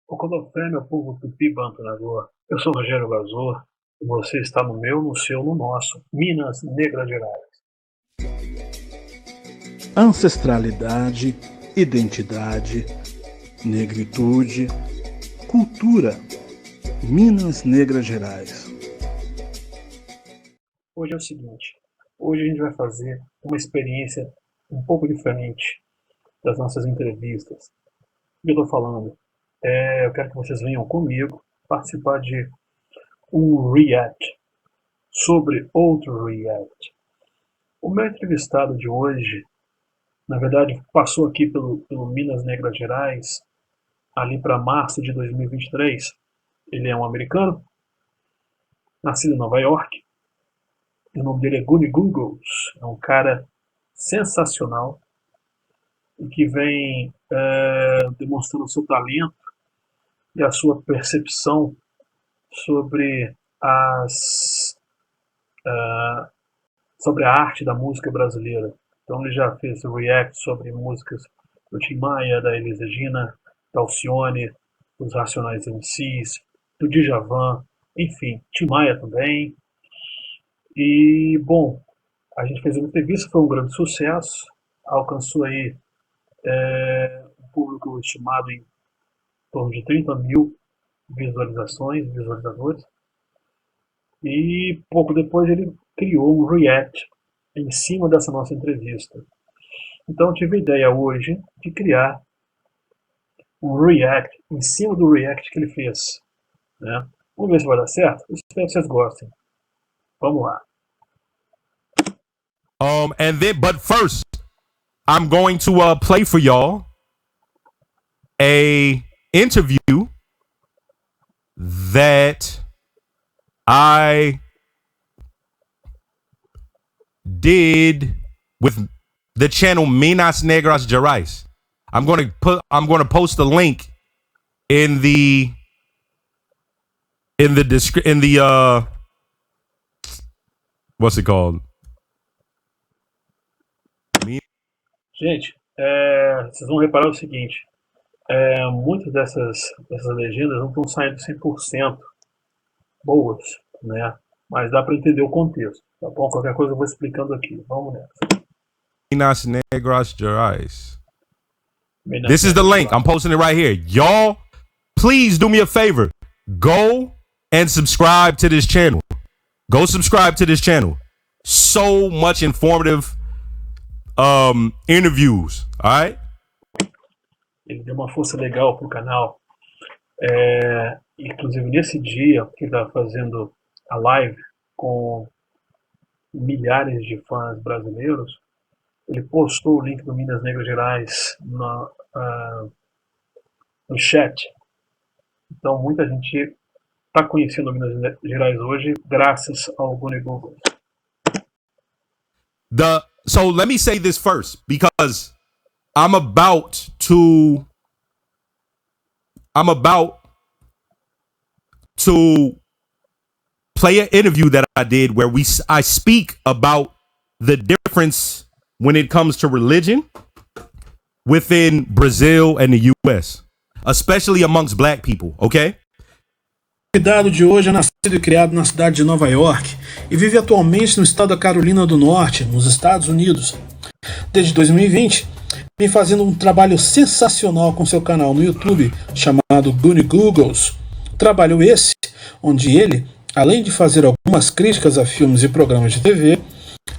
Ocodofé, meu povo tupi banto na rua. Eu sou Rogério Lazur e você está no meu, no seu, no nosso Minas, Negras, Gerais. Ancestralidade, identidade, negritude, cultura. Minas, Negras, Gerais. Hoje é o seguinte, hoje a gente vai fazer uma experiência um pouco diferente das nossas entrevistas. O que eu estou falando? Eu quero que vocês venham comigo participar de um react sobre outro react. O meu entrevistado de hoje, na verdade, passou aqui pelo Minas Negras Gerais, ali para março de 2023. Ele é um americano, nascido em Nova York. O nome dele é Goony. É um cara sensacional e que vem demonstrando o seu talento e a sua percepção sobre sobre a arte da música brasileira. Então ele já fez react sobre músicas do Tim Maia, da Elis Regina, da Alcione, dos Racionais MCs, do Djavan, enfim, Tim Maia também. E, bom, a gente fez uma entrevista, foi um grande sucesso, alcançou aí um público estimado em torno de 30 mil visualizadores. E pouco depois ele criou um react em cima dessa nossa entrevista. Então eu tive a ideia hoje de criar um react em cima do react que ele fez, né? Vamos ver se vai dar certo? Eu espero que vocês gostem. Vamos lá. But first, I'm going to play for y'all a interview that I did with the channel Minas, Negras, Gerais. I'm going to post the link in the what's it called? Gente, vocês vão reparar o seguinte, muitas dessas legendas não estão saindo 100% boas, né? Mas dá para entender o contexto, tá bom? Qualquer coisa eu vou explicando aqui. Vamos nessa. Minas, Negras, Gerais. This is the link. I'm posting it right here. Y'all, please do me a favor. Go and subscribe to this channel. Go subscribe to this channel. So much informative interviews, alright? Ele deu uma força legal pro canal. Inclusive nesse dia que ele estava fazendo a live com milhares de fãs brasileiros, ele postou o link do Minas Negras Gerais no chat. Então muita gente está conhecendo o Minas Gerais hoje graças ao Goony. So let me say this first, because I'm about to play an interview that I did where I speak about the difference when it comes to religion within Brazil and the US, especially amongst black people, okay? O convidado de hoje é nascido e criado na cidade de Nova York e vive atualmente no estado da Carolina do Norte, nos Estados Unidos. Desde 2020, vem fazendo um trabalho sensacional com seu canal no YouTube chamado Goony. Trabalho esse onde ele, além de fazer algumas críticas a filmes e programas de TV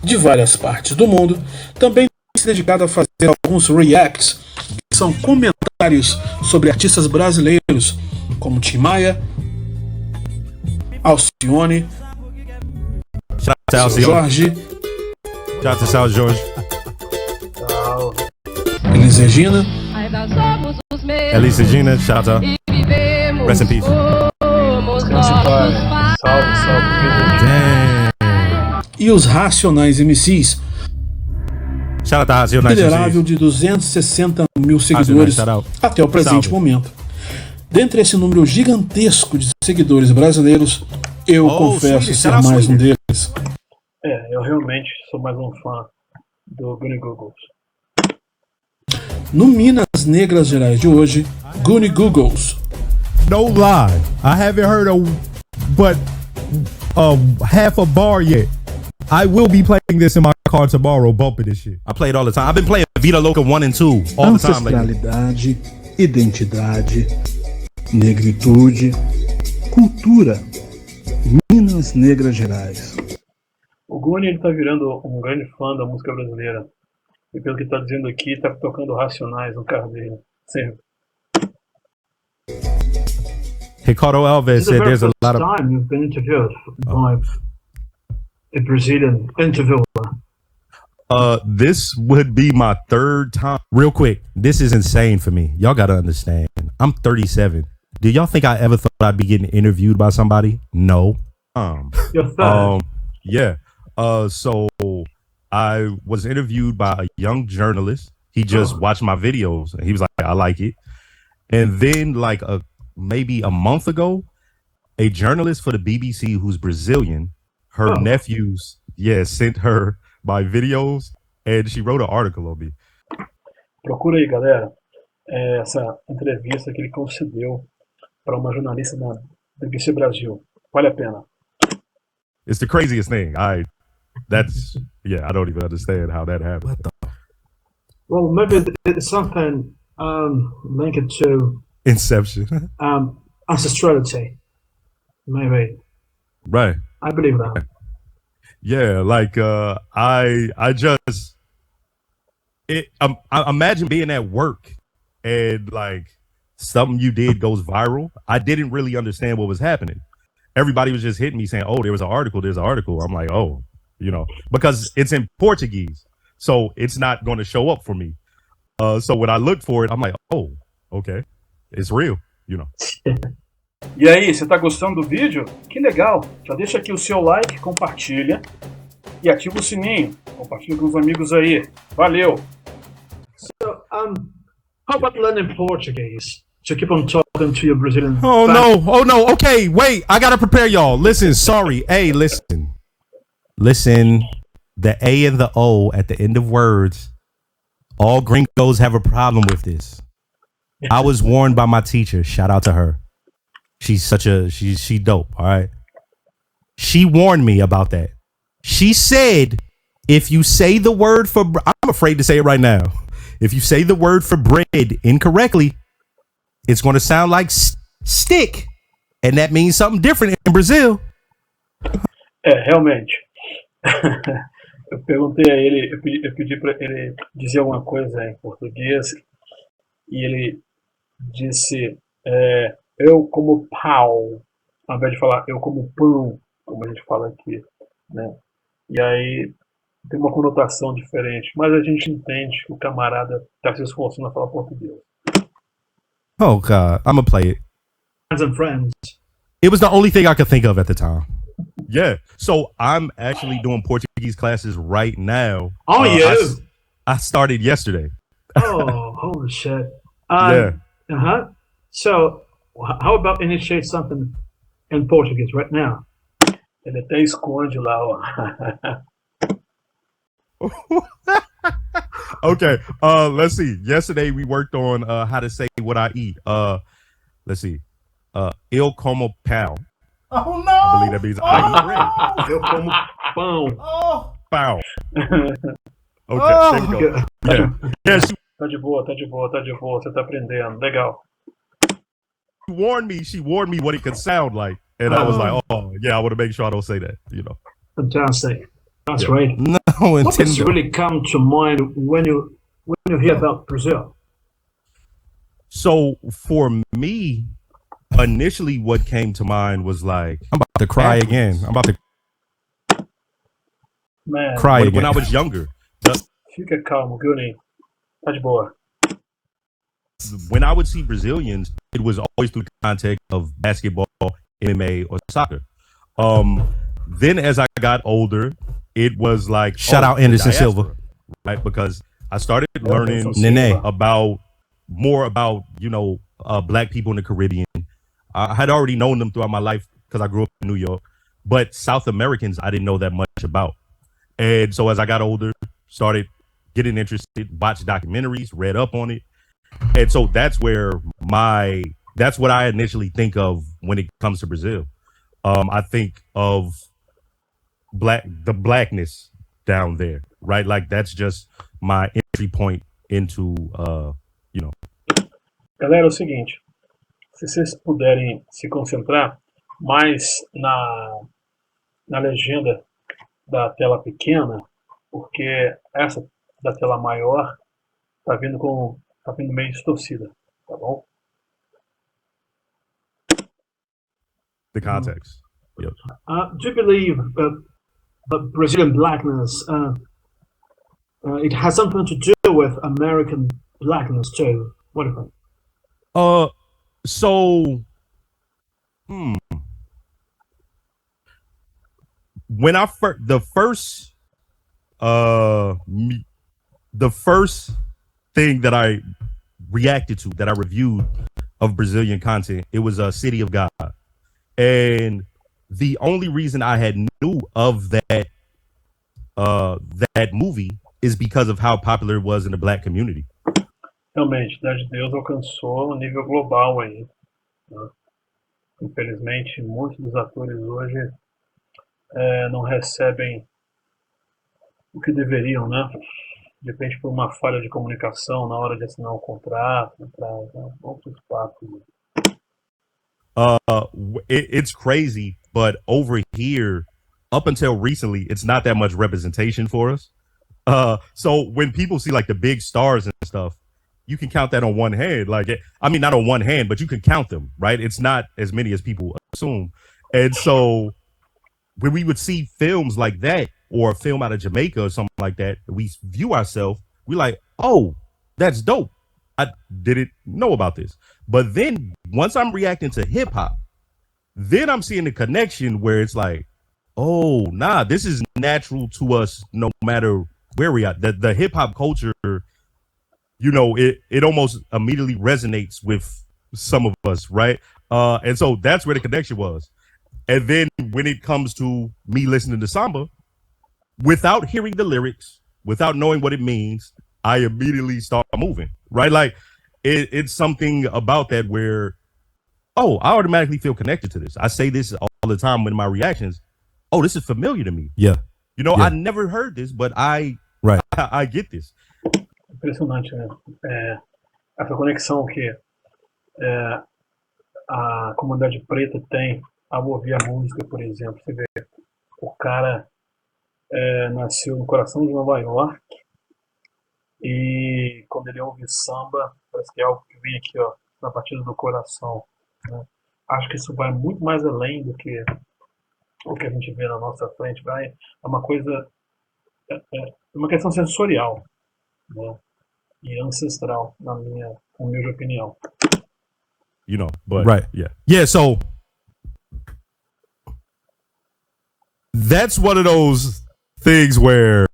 de várias partes do mundo, também tem se dedicado a fazer alguns reacts, que são comentários sobre artistas brasileiros como Tim Maia, Alcione, Jorge, Elis Regina, shout out. Rest in peace. E os Racionais MCs, considerável de 260 mil seguidores até o presente momento. Dentre esse número gigantesco de seguidores brasileiros, eu confesso ser mais um deles. Eu realmente sou mais um fã do Goony. No Minas Negras Gerais de hoje, Goony No lie. I haven't heard half a bar yet. I will be playing this in my car tomorrow, bumping this shit. I play it all the time. I've been playing Vida Louca 1 and 2 all the time lately. Ancestralidade, identidade, negritude, cultura. Minas, Negras, Gerais. O Goony ele tá virando um grande fã da música brasileira. E pelo que tá dizendo aqui, tá tocando Racionais no carro dele. Sempre. Ricardo Alves said there's a lot of time you've been interviewed by a Brazilian interviewer. This would be my third time. Real quick, this is insane for me. Y'all gotta understand. I'm 37. Do y'all think I ever thought I'd be getting interviewed by somebody? No. You're third. Yeah. So I was interviewed by a young journalist. He just watched my videos and he was like, I like it. And then like maybe a month ago, a journalist for the BBC who's Brazilian, her nephews, sent her my videos and she wrote an article on me. Procura aí, galera, essa entrevista que ele concedeu para uma jornalista da BBC Brasil. Vale a pena. It's the craziest thing. I don't even understand how that happened. What the? Well, maybe it's something linked to Inception. Ancestrality. Maybe. Right. I believe that. Yeah, like I imagine being at work and like something you did goes viral. I didn't really understand what was happening. Everybody was just hitting me saying, "Oh, there's an article." I'm like, "Oh, because it's in Portuguese, so it's not going to show up for me." So when I looked for it, I'm like, "Oh, okay, it's real." E aí, você tá gostando do vídeo? Que legal! Já deixa aqui o seu like, compartilha e ativa o sininho. Compartilha com os amigos aí. Valeu! So, how about learning Portuguese? To keep on talking to your Brazilian Oh no, okay, wait, I gotta prepare y'all. Listen, sorry. Hey, listen. The A and the O at the end of words, all gringos have a problem with this. I was warned by my teacher. Shout out to her. She's she dope, all right? She warned me about that. She said, if you say the word for, I'm afraid to say it right now. If you say the word for bread incorrectly, it's going to sound like stick. And that means something different in Brazil. Realmente. Eu perguntei a ele, eu pedi para ele dizer alguma coisa em português e ele disse eu como pau, ao invés de falar eu como pão, como a gente fala aqui, né? E aí tem uma conotação diferente, mas a gente entende que o camarada está se esforçando a falar português. Oh God, I'm gonna play it. Friends and friends. It was the only thing I could think of at the time. Yeah, so I'm actually doing Portuguese classes right now. Oh, I started yesterday. Oh, holy shit. Yeah. So, how about initiate something in Portuguese right now? Ele até esconde lá, ó. Okay, let's see. Yesterday we worked on how to say what I eat. Let's see. Eu como pão. Oh no! I believe that means I eat bread. Eu como Pão. Oh! pão. Okay, there you go. Yeah. Yes. Tá de boa, você tá aprendendo, legal. She warned me what it could sound like. And I was like, oh, yeah, I want to make sure I don't say that, Fantastic. That's great. No, what has really come to mind when you hear about Brazil? So for me, initially what came to mind was like, I'm about to cry again. I'm about to cry again. When I was younger. Fica calmo, Goony. Tá de boa. When I would see Brazilians, it was always through the context of basketball, MMA, or soccer. Then as I got older, it was like shout out Anderson Silva, right? Because I started learning more about Black people in the Caribbean. I had already known them throughout my life because I grew up in New York, but South Americans I didn't know that much about. And so as I got older, started getting interested, watched documentaries, read up on it. And so that's where my That's what I initially think of when it comes to Brazil. I think of the blackness down there, right? Like that's just my entry point into, you know. Galera, é o seguinte, se vocês puderem se concentrar mais na legenda da tela pequena, porque essa da tela maior tá vindo meio distorcida, tá bom? The context. Yep. Do you believe that Brazilian blackness it has something to do with American blackness too? What do you think? So, when I the first thing that I reacted to, that I reviewed of Brazilian content, it was a City of God, and the only reason I had knew of that movie is because of how popular it was in the black community. Realmente, Cidade de Deus alcançou um nível global aí, né? Infelizmente, muitos dos atores hoje não recebem o que deveriam, né? De repente por uma falha de comunicação na hora de assinar um contrato, outros papos. It's crazy, but over here, up until recently, it's not that much representation for us. So when people see like the big stars and stuff, you can count that on one hand. Like, I mean, not on one hand, but you can count them, right? It's not as many as people assume. And so when we would see films like that, or a film out of Jamaica or something like that, we view ourselves, we're like, oh, that's dope. I didn't know about this. But then once I'm reacting to hip hop, then I'm seeing the connection where it's like, oh, nah, this is natural to us no matter where we are. The hip hop culture, you know, it almost immediately resonates with some of us, right? And so that's where the connection was. And then when it comes to me listening to samba, without hearing the lyrics, without knowing what it means, I immediately start moving, right? Like it's something about that where, oh, I automatically feel connected to this. I say this all the time in my reactions. Oh, this is familiar to me. Yeah. You know, yeah. I never heard this, but I get this. Impressionante, né? Essa conexão que a comunidade preta tem ao ouvir a música, por exemplo. Você vê, o cara nasceu no coração de Nova York e quando ele ouve samba, parece que é algo que vem aqui, ó, na batida do coração, né? Acho que isso vai muito mais além do que o que a gente vê na nossa frente. É uma coisa, uma questão sensorial, né? E ancestral, na minha humilde opinião. You know, but yeah. So that's one of those things where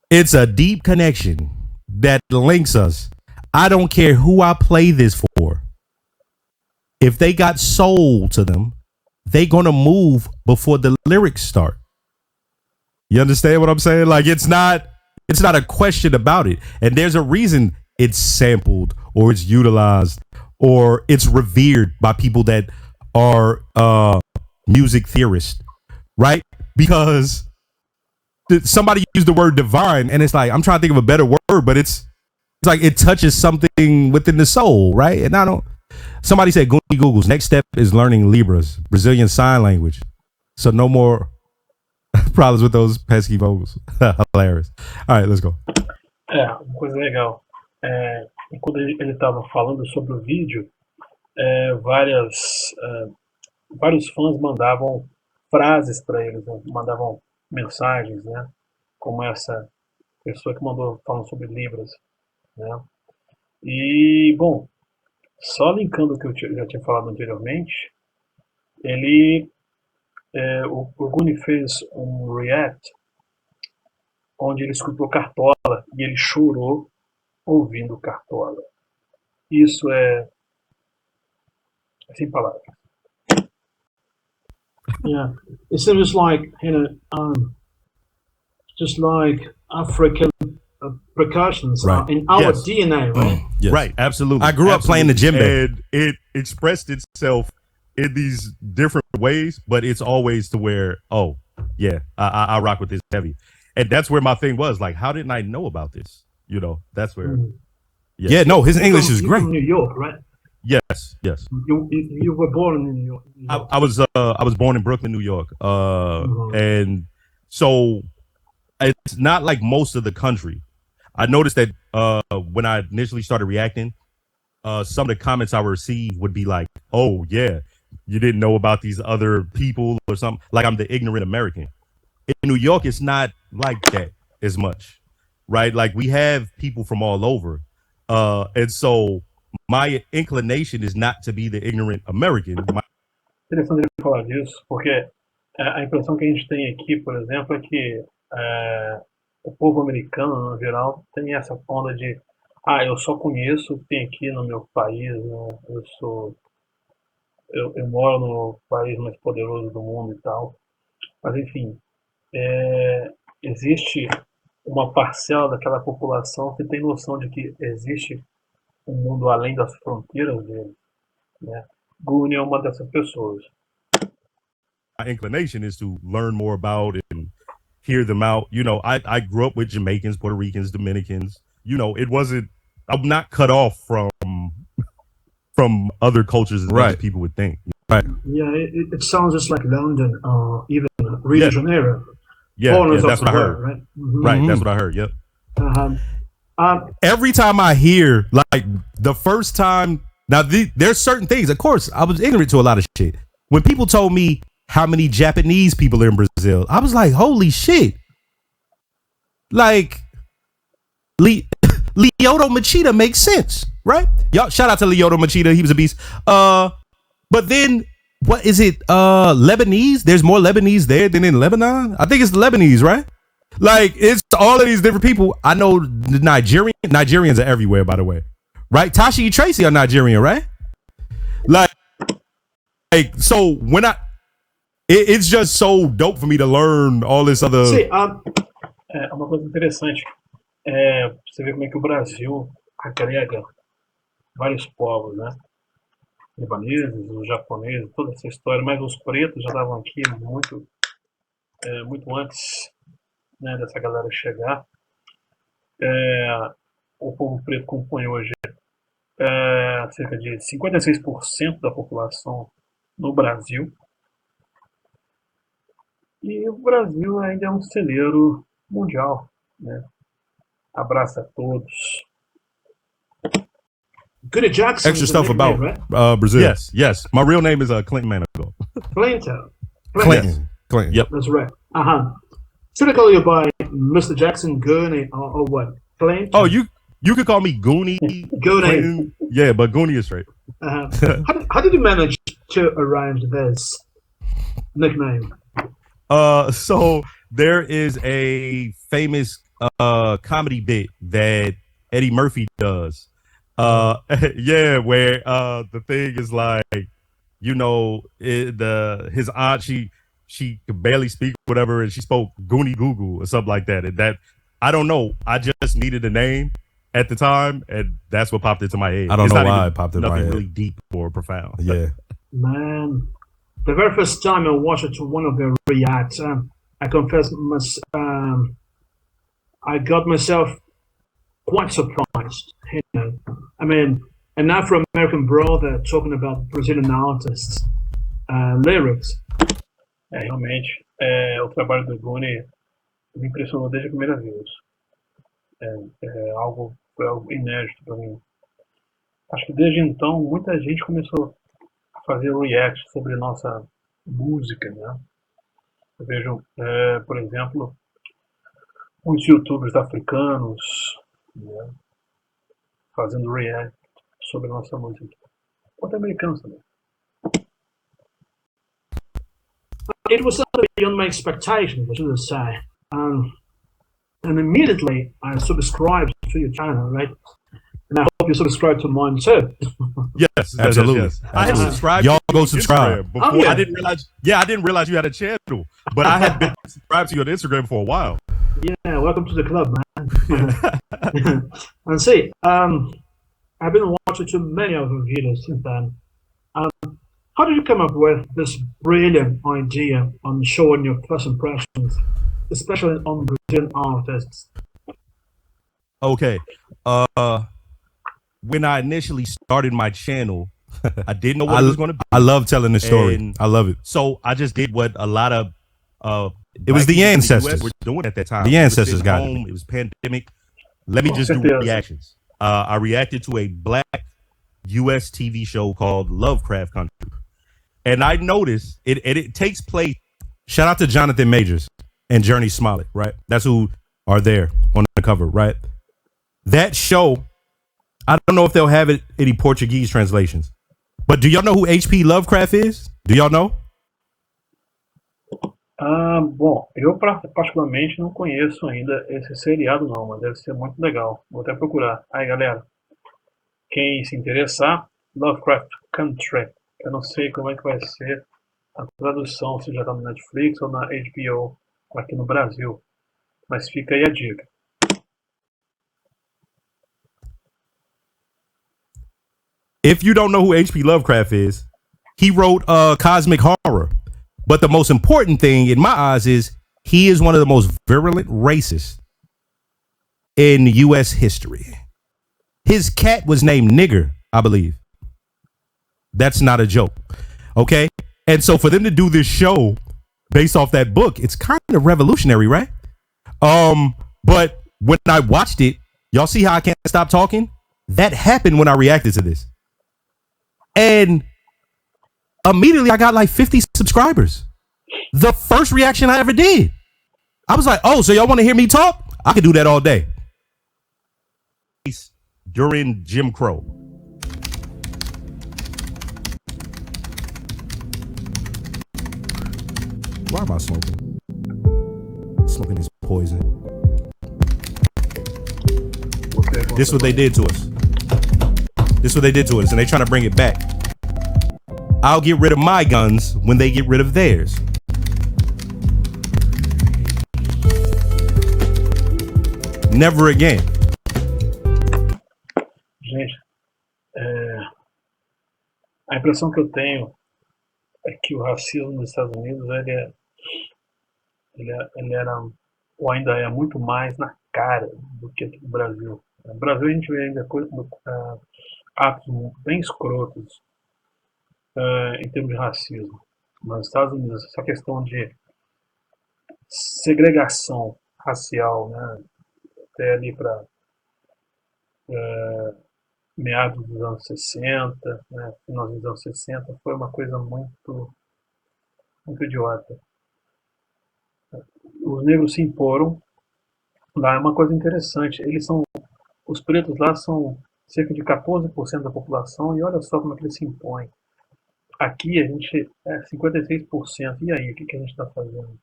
it's a deep connection that links us. I don't care who I play this for. If they got soul to them, they gonna move before the lyrics start. You understand what I'm saying? Like it's not a question about it. And there's a reason it's sampled or it's utilized or it's revered by people that are music theorists, right? Because somebody used the word divine and it's like, I'm trying to think of a better word, but it's like it touches something within the soul, right? And somebody said Goony Googles, next step is learning Libras, Brazilian Sign Language. So no more problems with those pesky vocals. Hilarious. All right, let's go. Uma coisa legal. Quando ele estava falando sobre o vídeo, vários fãs mandavam frases para eles, né? Mandavam mensagens, né? Como essa pessoa que mandou falando sobre Libras, né? E, bom, só linkando o que eu já tinha falado anteriormente, o Goony fez um react onde ele escutou Cartola e ele chorou ouvindo Cartola. Isso é sem palavras. Yeah, it seems like, just like African percussions Right. in our Yes. DNA, right? Yes. Right, absolutely. I grew up playing the djembe. and it expressed itself in these different ways, but it's always to where, oh, yeah, I rock with this heavy. And that's where my thing was, like, how didn't I know about this? You know, that's where. Yeah, no, his English is You're great. from New York, right? Yes. You were born in New York. I was born in Brooklyn, New York. And so it's not like most of the country. I noticed that when I initially started reacting, some of the comments I would receive would be like, oh yeah, you didn't know about these other people or something. Like I'm the ignorant American. In New York, it's not like that as much, right? Like we have people from all over. And so my inclination is not to be the ignorant American. Interessante ele falar disso, porque a impressão que a gente tem aqui, por exemplo, é que o povo americano, no geral, tem essa onda de eu só conheço o que tem aqui no meu país, né? Eu moro no país mais poderoso do mundo e tal. Mas, enfim, existe uma parcela daquela população que tem noção de que existe um mundo além das fronteiras dele, né? Goony é uma dessas pessoas. My inclination is to learn more about and hear them out. You know, I grew up with Jamaicans, Puerto Ricans, Dominicans. You know, I'm not cut off from other cultures as much as people would think. Right. Yeah, it sounds just like London or even Rio de Janeiro. Yeah, that's what I heard. Right? Mm-hmm. Right, that's what I heard. Yep. Every time I hear, like the first time, now there's certain things, of course, I was ignorant to a lot of shit. When people told me how many Japanese people are in Brazil, I was like, holy shit. Like, Lyoto Machida makes sense, right? Y'all, shout out to Lyoto Machida, he was a beast. But then, what is it, Lebanese? There's more Lebanese there than in Lebanon? I think it's Lebanese, right? Like, it's all of these different people. I know the Nigerians are everywhere, by the way. Right? Tashi and Tracy are Nigerian, right? Like so when it's just so dope for me to learn all this other... Uma coisa interessante você vê como é que o Brasil agrega vários povos, né? Libaneses, os japoneses, toda essa história, mas os pretos já estavam aqui muito antes, né, dessa galera chegar. O povo preto compõe hoje cerca de 56% da população no Brasil. E o Brasil ainda é um celeiro mundial, né? Abraça a todos. Goody Jackson. Extra stuff about Brazil. Yes. My real name is Clinton Manigault. Clinton. Yep. That's right. Should I call you by Mr. Jackson, Goony, or what? Clinton? Oh, you could call me Goony. Goony. Yeah, but Goony is right. How did you manage to arrange this nickname? So there is a famous comedy bit that Eddie Murphy does. Where the thing is like, you know, his aunt, she could barely speak, whatever, and she spoke Goony Goo Goo or something like that. And that, I don't know, I just needed a name at the time, and that's what popped into my head. I don't know why it popped into my head. Nothing really deep or profound. Yeah. Man, the very first time I watched it to one of their reacts, I confess, I got myself quite surprised. You know, I mean, an Afro-American brother talking about Brazilian artists' lyrics. Realmente, o trabalho do Goony me impressionou desde a primeira vez. Foi algo inédito para mim. Acho que desde então muita gente começou a fazer react sobre nossa música, né? Eu vejo, por exemplo, muitos youtubers africanos, né, fazendo react sobre nossa música. Quanto americanos também. It was something beyond my expectations, I should say. And immediately I subscribed to your channel, right? And I hope you subscribe to mine too. Yes, absolutely. Yes. I had subscribed. Y'all go subscribe. Before. I didn't realize you had a channel, but I had been subscribed to you on Instagram for a while. Yeah, welcome to the club, man. And see, I've been watching too many of your videos since then. How did you come up with this brilliant idea on showing your first impressions, especially on Brazilian artists? Okay. When I initially started my channel, I didn't know what it was going to be. I love telling this story. And I love it. So I just did what a lot of it was the ancestors were doing at that time. The ancestors got home. It was pandemic. Let me just do reactions. I reacted to a black U.S. TV show called Lovecraft Country, and I noticed it takes place. Shout out to Jonathan Majors and Journey Smollett, right? That's who are there on the cover, right? That show, I don't know if they'll have it any Portuguese translations, but do y'all know who H.P. Lovecraft is? Do y'all know? Bom, eu particularmente não conheço ainda esse seriado não, mas deve ser muito legal. Vou até procurar. Aí, galera, quem se interessar, Lovecraft Country. Eu não sei como é que vai ser a tradução, se já está no Netflix ou na HBO aqui no Brasil. Mas fica aí a dica. If you don't know who H.P. Lovecraft is, he wrote Cosmic Horror. But the most important thing in my eyes is he is one of the most virulent racists in U.S. history. His cat was named Nigger, I believe. That's not a joke. Okay. And so for them to do this show based off that book, it's kind of revolutionary, right? But when I watched it, y'all see how I can't stop talking? That happened when I reacted to this. And immediately I got like 50 subscribers. The first reaction I ever did. I was like, oh, so y'all want to hear me talk? I could do that all day. During Jim Crow. Why am I smoking? Smoking is poison. This is what they did to us. This is what they did to us, and they trying to bring it back. I'll get rid of my guns when they get rid of theirs. Never again. Gente, a impressão que eu tenho é que o racismo nos Estados Unidos ele era ou ainda é muito mais na cara do que aqui no Brasil. No Brasil a gente vê ainda atos bem escrotos em termos de racismo. Mas nos Estados Unidos essa questão de segregação racial, né, até ali para meados dos anos 60, né, finalzinho dos anos 60, foi uma coisa muito idiota. Os negros se imporam. Lá é uma coisa interessante. Os pretos lá são cerca de 14% da população e olha só como é que eles se impõem. Aqui a gente é 56%. E aí, o que a gente está fazendo?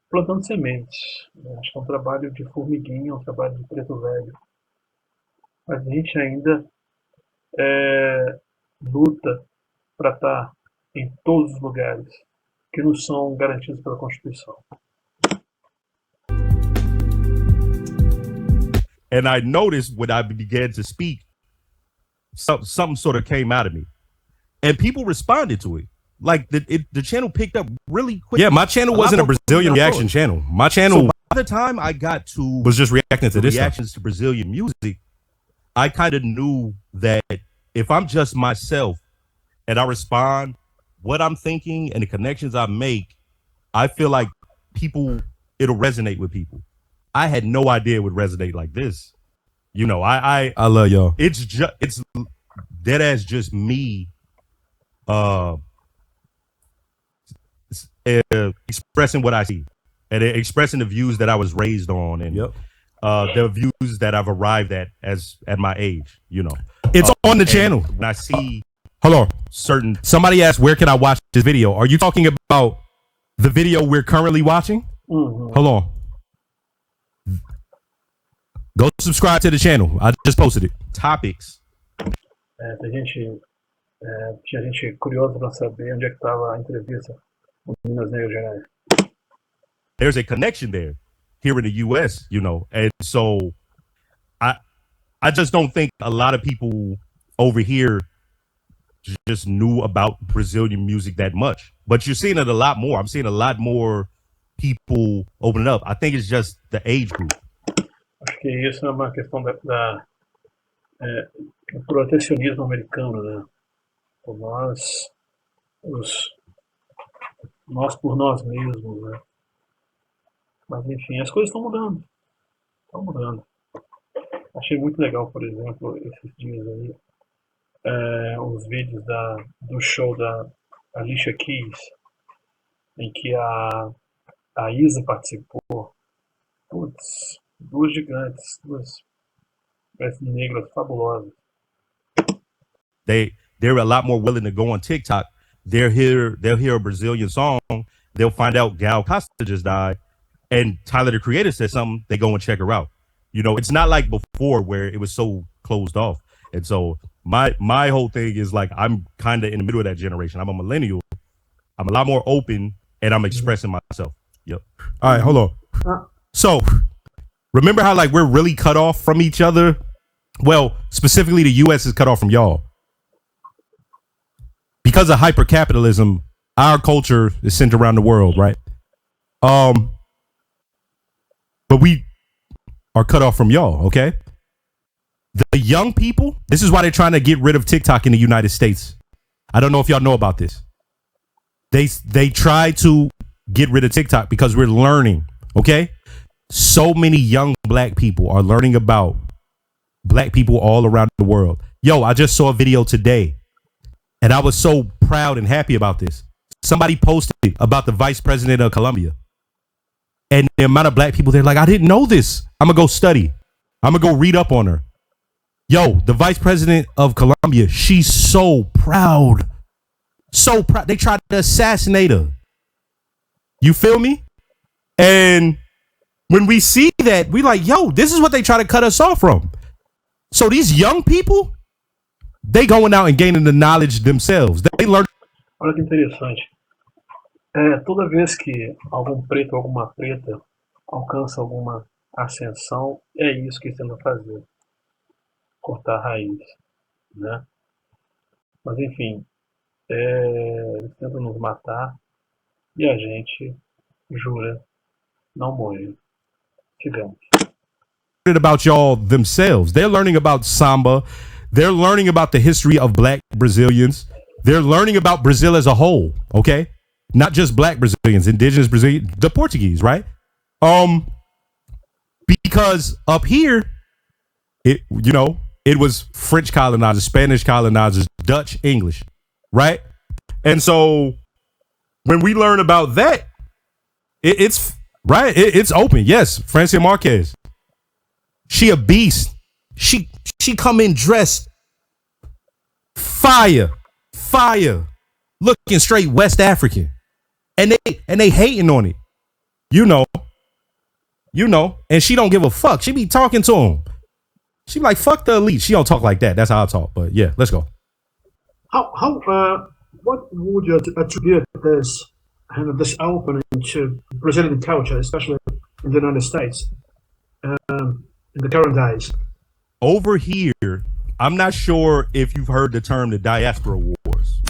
Plantando sementes. Acho que é um trabalho de formiguinha, um trabalho de preto velho. Mas a gente ainda luta para estar em todos os lugares que nos são garantidos pela Constituição. And I noticed when I began to speak, something sort of came out of me, and people responded to it. Like the channel picked up really quick. Yeah, my channel wasn't a Brazilian reaction channel. My channel, so by the time I got to was just reacting to this reactions stuff. to Brazilian music, I kind of knew that if I'm just myself and I respond what I'm thinking and the connections I make, I feel like it'll resonate with people. I had no idea it would resonate like this. You know, I love y'all. It's dead ass just me expressing what I see and expressing the views that I was raised on and the views that I've arrived at at my age, you know. It's on the channel. When I see hold on. Somebody asked, where can I watch this video? Are you talking about the video we're currently watching? Mm-hmm. Hold on. Go subscribe to the channel. I just posted it. Topics. Tinha gente curiosa para saber onde é que estava a entrevista com Minas, Negras, Gerais. there's a connection there here in the U.S., you know, and so I just don't think a lot of people over here just knew about Brazilian music that much. But you're seeing it a lot more. I'm seeing a lot more people open it up. I think it's just the age group. Acho que isso é uma questão do protecionismo americano, né? Nós por nós mesmos, né? Mas enfim, as coisas estão mudando. Estão mudando. Achei muito legal, por exemplo, esses dias aí, os vídeos do show da Alicia Keys, em que a Isa participou. Putz, duas gigantes, duas negras fabulosas. They're a lot more willing to go on TikTok. They'll hear a Brazilian song, they'll find out Gal Costa just died, and Tyler the Creator said something, they go and check her out. You know, it's not like before where it was so closed off. And so my whole thing is like, I'm kind of in the middle of that generation. I'm a millennial. I'm a lot more open, and I'm expressing myself. Yep. All right, hold on. So remember how like we're really cut off from each other? Well, specifically the U.S. is cut off from y'all. Because of hypercapitalism, our culture is sent around the world, right? But we are cut off from y'all, okay? The young people, this is why they're trying to get rid of TikTok in the United States. I don't know if y'all know about this. They try to get rid of TikTok because we're learning, okay? So many young black people are learning about black people all around the world. Yo, I just saw a video today, and I was so proud and happy about this. Somebody posted about the vice president of Colombia. And the amount of black people, they're like, I didn't know this. I'm going to go study. I'm going to go read up on her. Yo, the vice president of Colombia, she's so proud. So proud. They tried to assassinate her. You feel me? And when we see that, we like, yo, this is what they try to cut us off from. So these young people, they going out and gaining the knowledge themselves. They learn. Olha que interessante. Toda vez que algum preto ou alguma preta alcança alguma ascensão, é isso que eles tentam fazer. Cortar a raiz, né? Mas enfim, eles tentam nos matar e a gente jura não morrer. Sigamos. About y'all themselves. They're learning about samba. They're learning about the history of black Brazilians. They're learning about Brazil as a whole, okay? Not just black Brazilians, indigenous Brazilians, the Portuguese, right? Because up here, it was French colonizers, Spanish colonizers, Dutch, English, right? And so when we learn about that, it's right. It's open. Yes, Francia Marquez. She a beast. She come in dressed fire, looking straight West African. And they hating on it, you know, and she don't give a fuck. She be talking to him. She be like, fuck the elite. She don't talk like that. That's how I talk. But yeah, let's go. What would you attribute this opening to Brazilian culture, especially in the United States, in the current days? Over here, I'm not sure if you've heard the term the diaspora wars.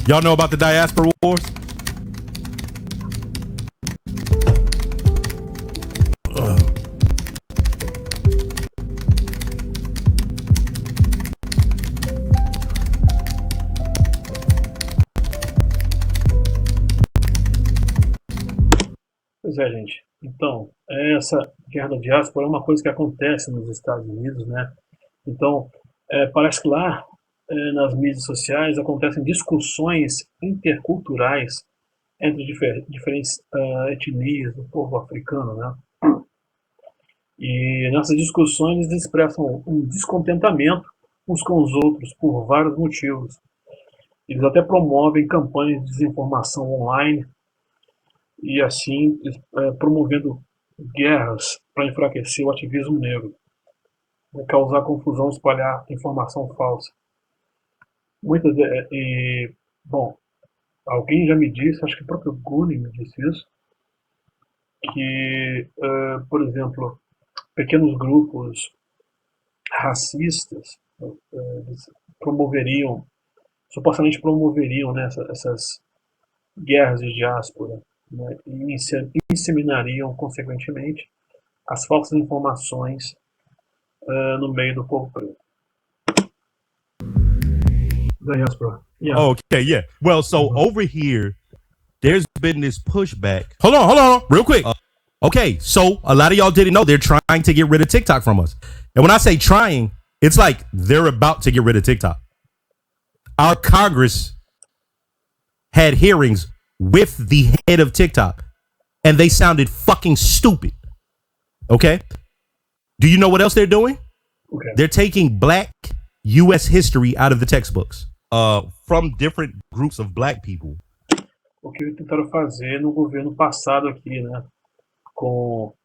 Y'all know about the diaspora wars? Pois é, gente. Então, essa guerra da diáspora é uma coisa que acontece nos Estados Unidos, né? Então, parece que lá, nas mídias sociais, acontecem discussões interculturais entre diferentes etnias do povo africano, né? E nessas discussões eles expressam um descontentamento uns com os outros por vários motivos. Eles até promovem campanhas de desinformação online e assim promovendo guerras para enfraquecer o ativismo negro, causar confusão, espalhar informação falsa. alguém já me disse, acho que o próprio Goony me disse isso, que, por exemplo, pequenos grupos racistas promoveriam, supostamente promoveriam, né, essas guerras de diáspora, né, e inseminariam, consequentemente, as falsas informações no meio do povo preto. Diaspora. Yeah. Okay, yeah. Well, so over here, there's been this pushback. Hold on, real quick. Okay, so a lot of y'all didn't know they're trying to get rid of TikTok from us. And when I say trying, it's like they're about to get rid of TikTok. Our Congress had hearings with the head of TikTok, and they sounded fucking stupid. Okay? Do you know what else they're doing? Okay. They're taking black U.S. history out of the textbooks. From different groups of black people. O que tentaram fazer no governo passado aqui, né? Com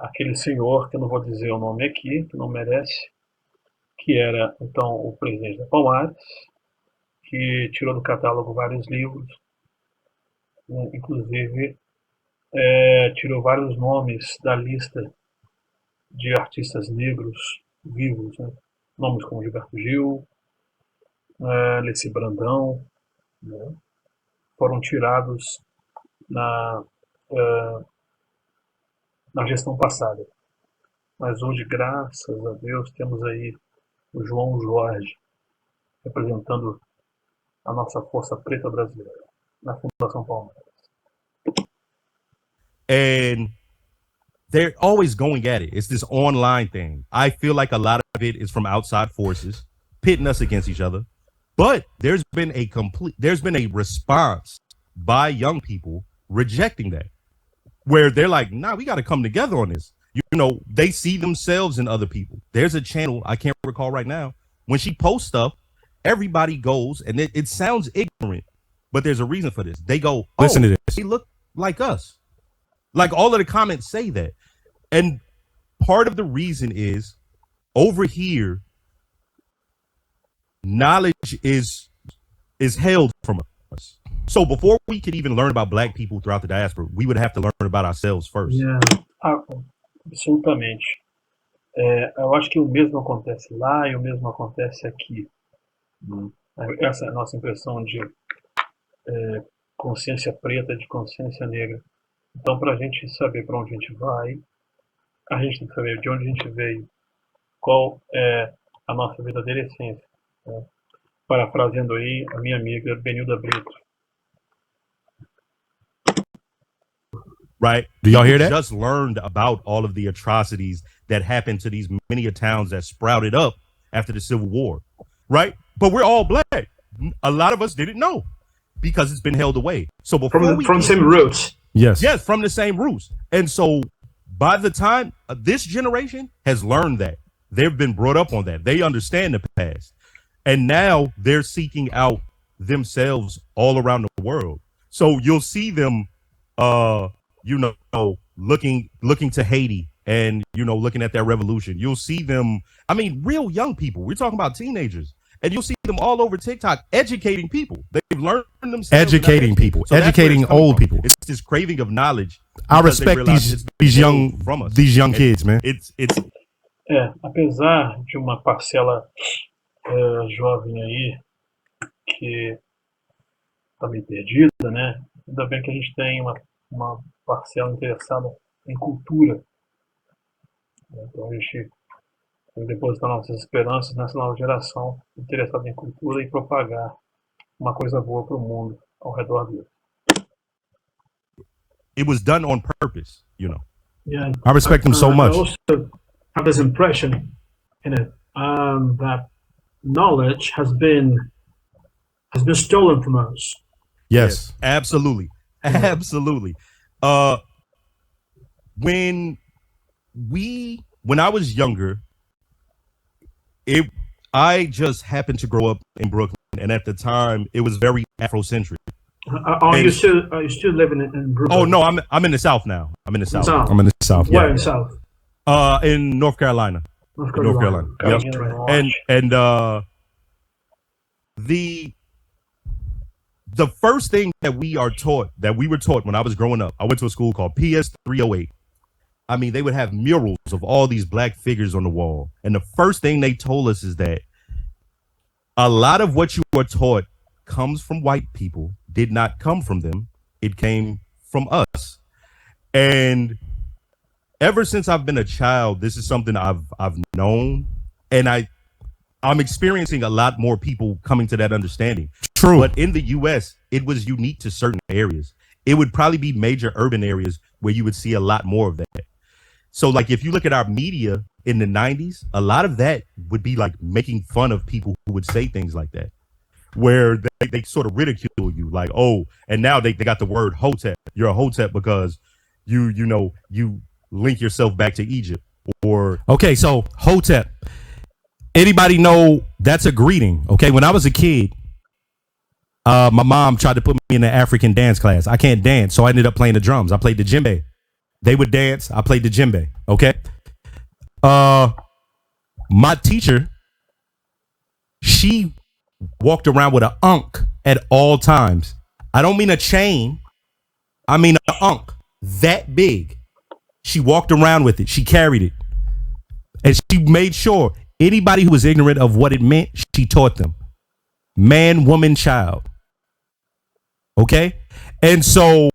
aquele senhor, que eu não vou dizer o nome aqui, que não merece, que era, então, o presidente da Palmares, que tirou do catálogo vários livros, né? Inclusive tirou vários nomes da lista de artistas negros vivos, né? Nomes como Gilberto Gil, Leci Brandão, né? Foram tirados na gestão passada. Mas hoje, graças a Deus, temos aí o João Jorge representando a nossa força preta brasileira na Fundação Palmeiras. And they're always going at it. It's this online thing. I feel like a lot of it is from outside forces pitting us against each other. But there's been a response by young people rejecting that, where they're like, nah, we got to come together on this. You know, they see themselves in other people. There's a channel, I can't recall right now, when she posts stuff, everybody goes, and it sounds ignorant, but there's a reason for this. They go, listen to this. They look like us. Like all of the comments say that. And part of the reason is over here, knowledge is held from us. So before we could even learn about black people throughout the diaspora, we would have to learn about ourselves first. Yeah. Absolutamente. Eu acho que o mesmo acontece lá e o mesmo acontece aqui. Essa é a nossa impressão de consciência preta, de consciência negra. Então, para a gente saber para onde a gente vai, a gente tem que saber de onde a gente veio, qual é a nossa verdadeira essência. Parafraseando aí a minha amiga Benilda Brito. Right? Do y'all hear that? Just learned about all of the atrocities that happened to these many towns that sprouted up after the Civil War. Right? But we're all black. A lot of us didn't know because it's been held away. So before from the same roots. Yes. Yes, from the same roots. And so by the time this generation has learned that, they've been brought up on that. They understand the past. And now they're seeking out themselves all around the world. So you'll see them, looking to Haiti and, looking at that revolution. You'll see them, real young people. We're talking about teenagers. And you'll see them all over TikTok educating people. They've learned themselves. Educating people, so educating old people. It's this craving of knowledge. I respect these young kids, man. It's apesar de uma parcela jovem aí que está meio perdida, né? Ainda bem que a gente tem uma parcela interessada em cultura. Então a gente tem que depositar nossas esperanças nessa nova geração interessada em cultura e propagar uma coisa boa para o mundo ao redor dele. It was done on purpose, Yeah, I respect them so much. I also have this impression in it that knowledge has been stolen from us. Yes. Absolutely. Absolutely. When I was younger, I just happened to grow up in Brooklyn, and at the time it was very Afrocentric. Are you still living in Brooklyn? Oh no, I'm in the South now. I'm in the South. I'm in the South. Where in the South? In North Carolina. North Carolina. Yep. And the the first thing that we were taught when I was growing up, I went to a school called PS 308. I mean, they would have murals of all these black figures on the wall. And the first thing they told us is that a lot of what you are taught comes from white people, did not come from them. It came from us. And ever since I've been a child, this is something I've known. And I'm experiencing a lot more people coming to that understanding. True. But in the US, it was unique to certain areas. It would probably be major urban areas where you would see a lot more of that. So like if you look at our media in the 90s, a lot of that would be like making fun of people who would say things like that, where they sort of ridicule you like, oh, and now they got the word hotep. You're a hotep because you link yourself back to Egypt. Or okay, so hotep. Anybody know that's a greeting? Okay, when I was a kid, my mom tried to put me in an African dance class. I can't dance, so I ended up playing the drums. I played the djembe. They would dance. I played the djembe. Okay. My teacher, she walked around with an ankh at all times. I don't mean a chain. I mean an ankh that big. She walked around with it. She carried it. And she made sure anybody who was ignorant of what it meant, she taught them. Man, woman, child. Okay? And so,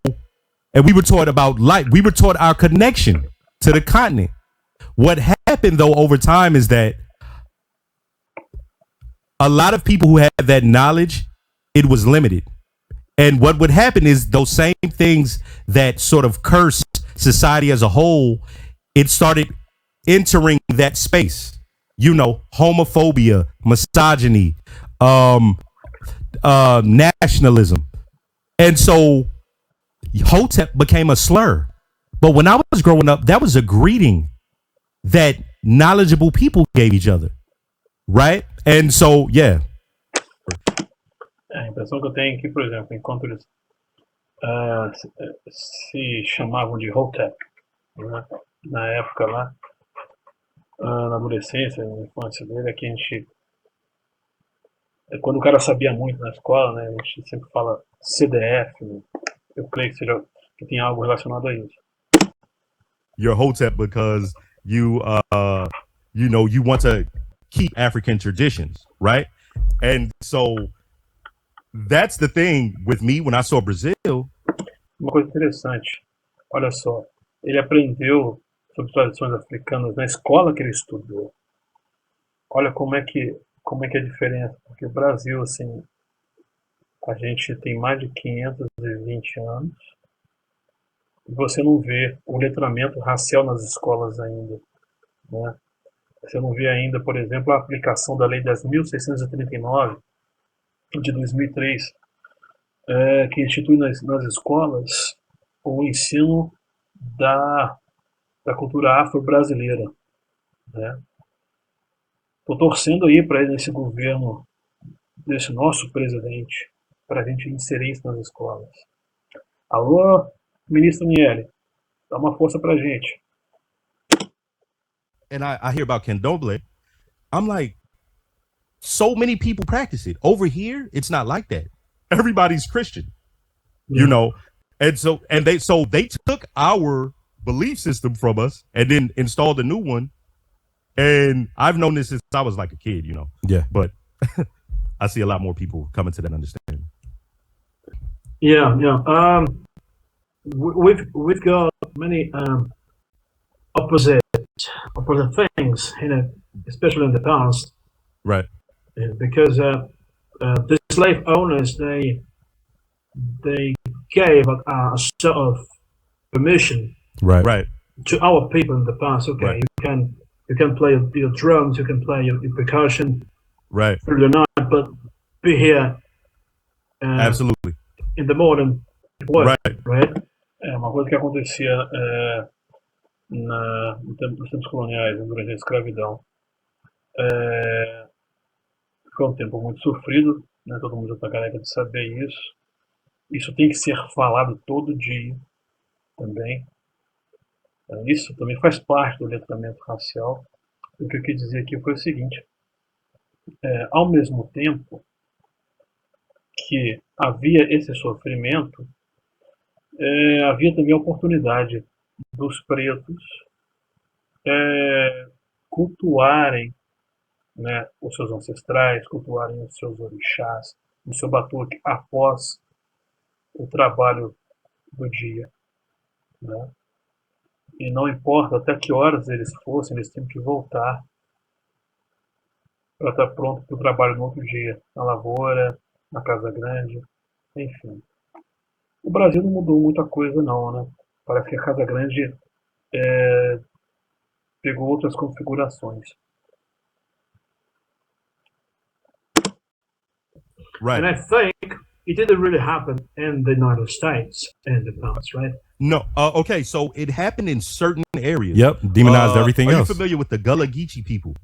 and we were taught about life. We were taught our connection to the continent. What happened, though, over time is that a lot of people who had that knowledge, it was limited. And what would happen is those same things that sort of cursed society as a whole, it started entering that space. You know, homophobia, misogyny, nationalism. And so Hotep became a slur. But when I was growing up, that was a greeting that knowledgeable people gave each other. Right? And so, yeah. A impressão que eu tenho é que, por exemplo, enquanto eles se chamavam de Hotep, né, na época lá, na adolescência, na infância dele, é que a gente, quando o cara sabia muito na escola, né, a gente sempre fala CDF, né, eu creio que tem algo relacionado a isso. You're Hotep because you want to keep African traditions, right? And so that's the thing with me when I saw Brazil. Uma coisa interessante, olha só, ele aprendeu sobre tradições africanas na escola que ele estudou. Olha como é que é a diferença, porque o Brasil, assim, a gente tem mais de 520 anos e você não vê o letramento racial nas escolas ainda, né? Você não vê ainda, por exemplo, a aplicação da Lei 10.639 de 2003, que institui nas escolas o ensino da cultura afro-brasileira, né? Estou torcendo aí para esse governo, desse nosso presidente, para a gente inserir isso nas escolas. Alô, ministro Niele, dá uma força para a gente. And I hear about Candomblé. I'm like, so many people practice it. Over here, it's not like that. Everybody's Christian, you know? And so they took our belief system from us and then installed a new one. And I've known this since I was like a kid, you know? Yeah. But I see a lot more people coming to that understanding. Yeah. We've got many opposite things, especially in the past. Right. Because the slave owners, they gave a sort of permission, right, to our people in the past. Okay, right. you can play your drums, you can play your percussion, right, through the night, but be here, absolutely, in the morning work, right? Uma coisa que acontecia nos tempos coloniais, durante a escravidão, foi um tempo muito sofrido, né? Todo mundo já está careca de saber isso. Isso tem que ser falado todo dia também. Isso também faz parte do letramento racial. O que eu quis dizer aqui foi o seguinte: ao mesmo tempo que havia esse sofrimento, havia também a oportunidade dos pretos cultuarem, né, os seus ancestrais, cultuarem os seus orixás, o seu batuque após o trabalho do dia, né? E não importa até que horas eles fossem, eles tinham que voltar para estar pronto para o trabalho no outro dia, na lavoura, na casa grande, enfim. O Brasil não mudou muita coisa não, né? Parece que a casa grande pegou outras configurações. Right. And I think it didn't really happen in the United States in the past, right? No. Okay. So it happened in certain areas. Yep. Demonized everything else. Are you familiar with the Gullah Geechee people?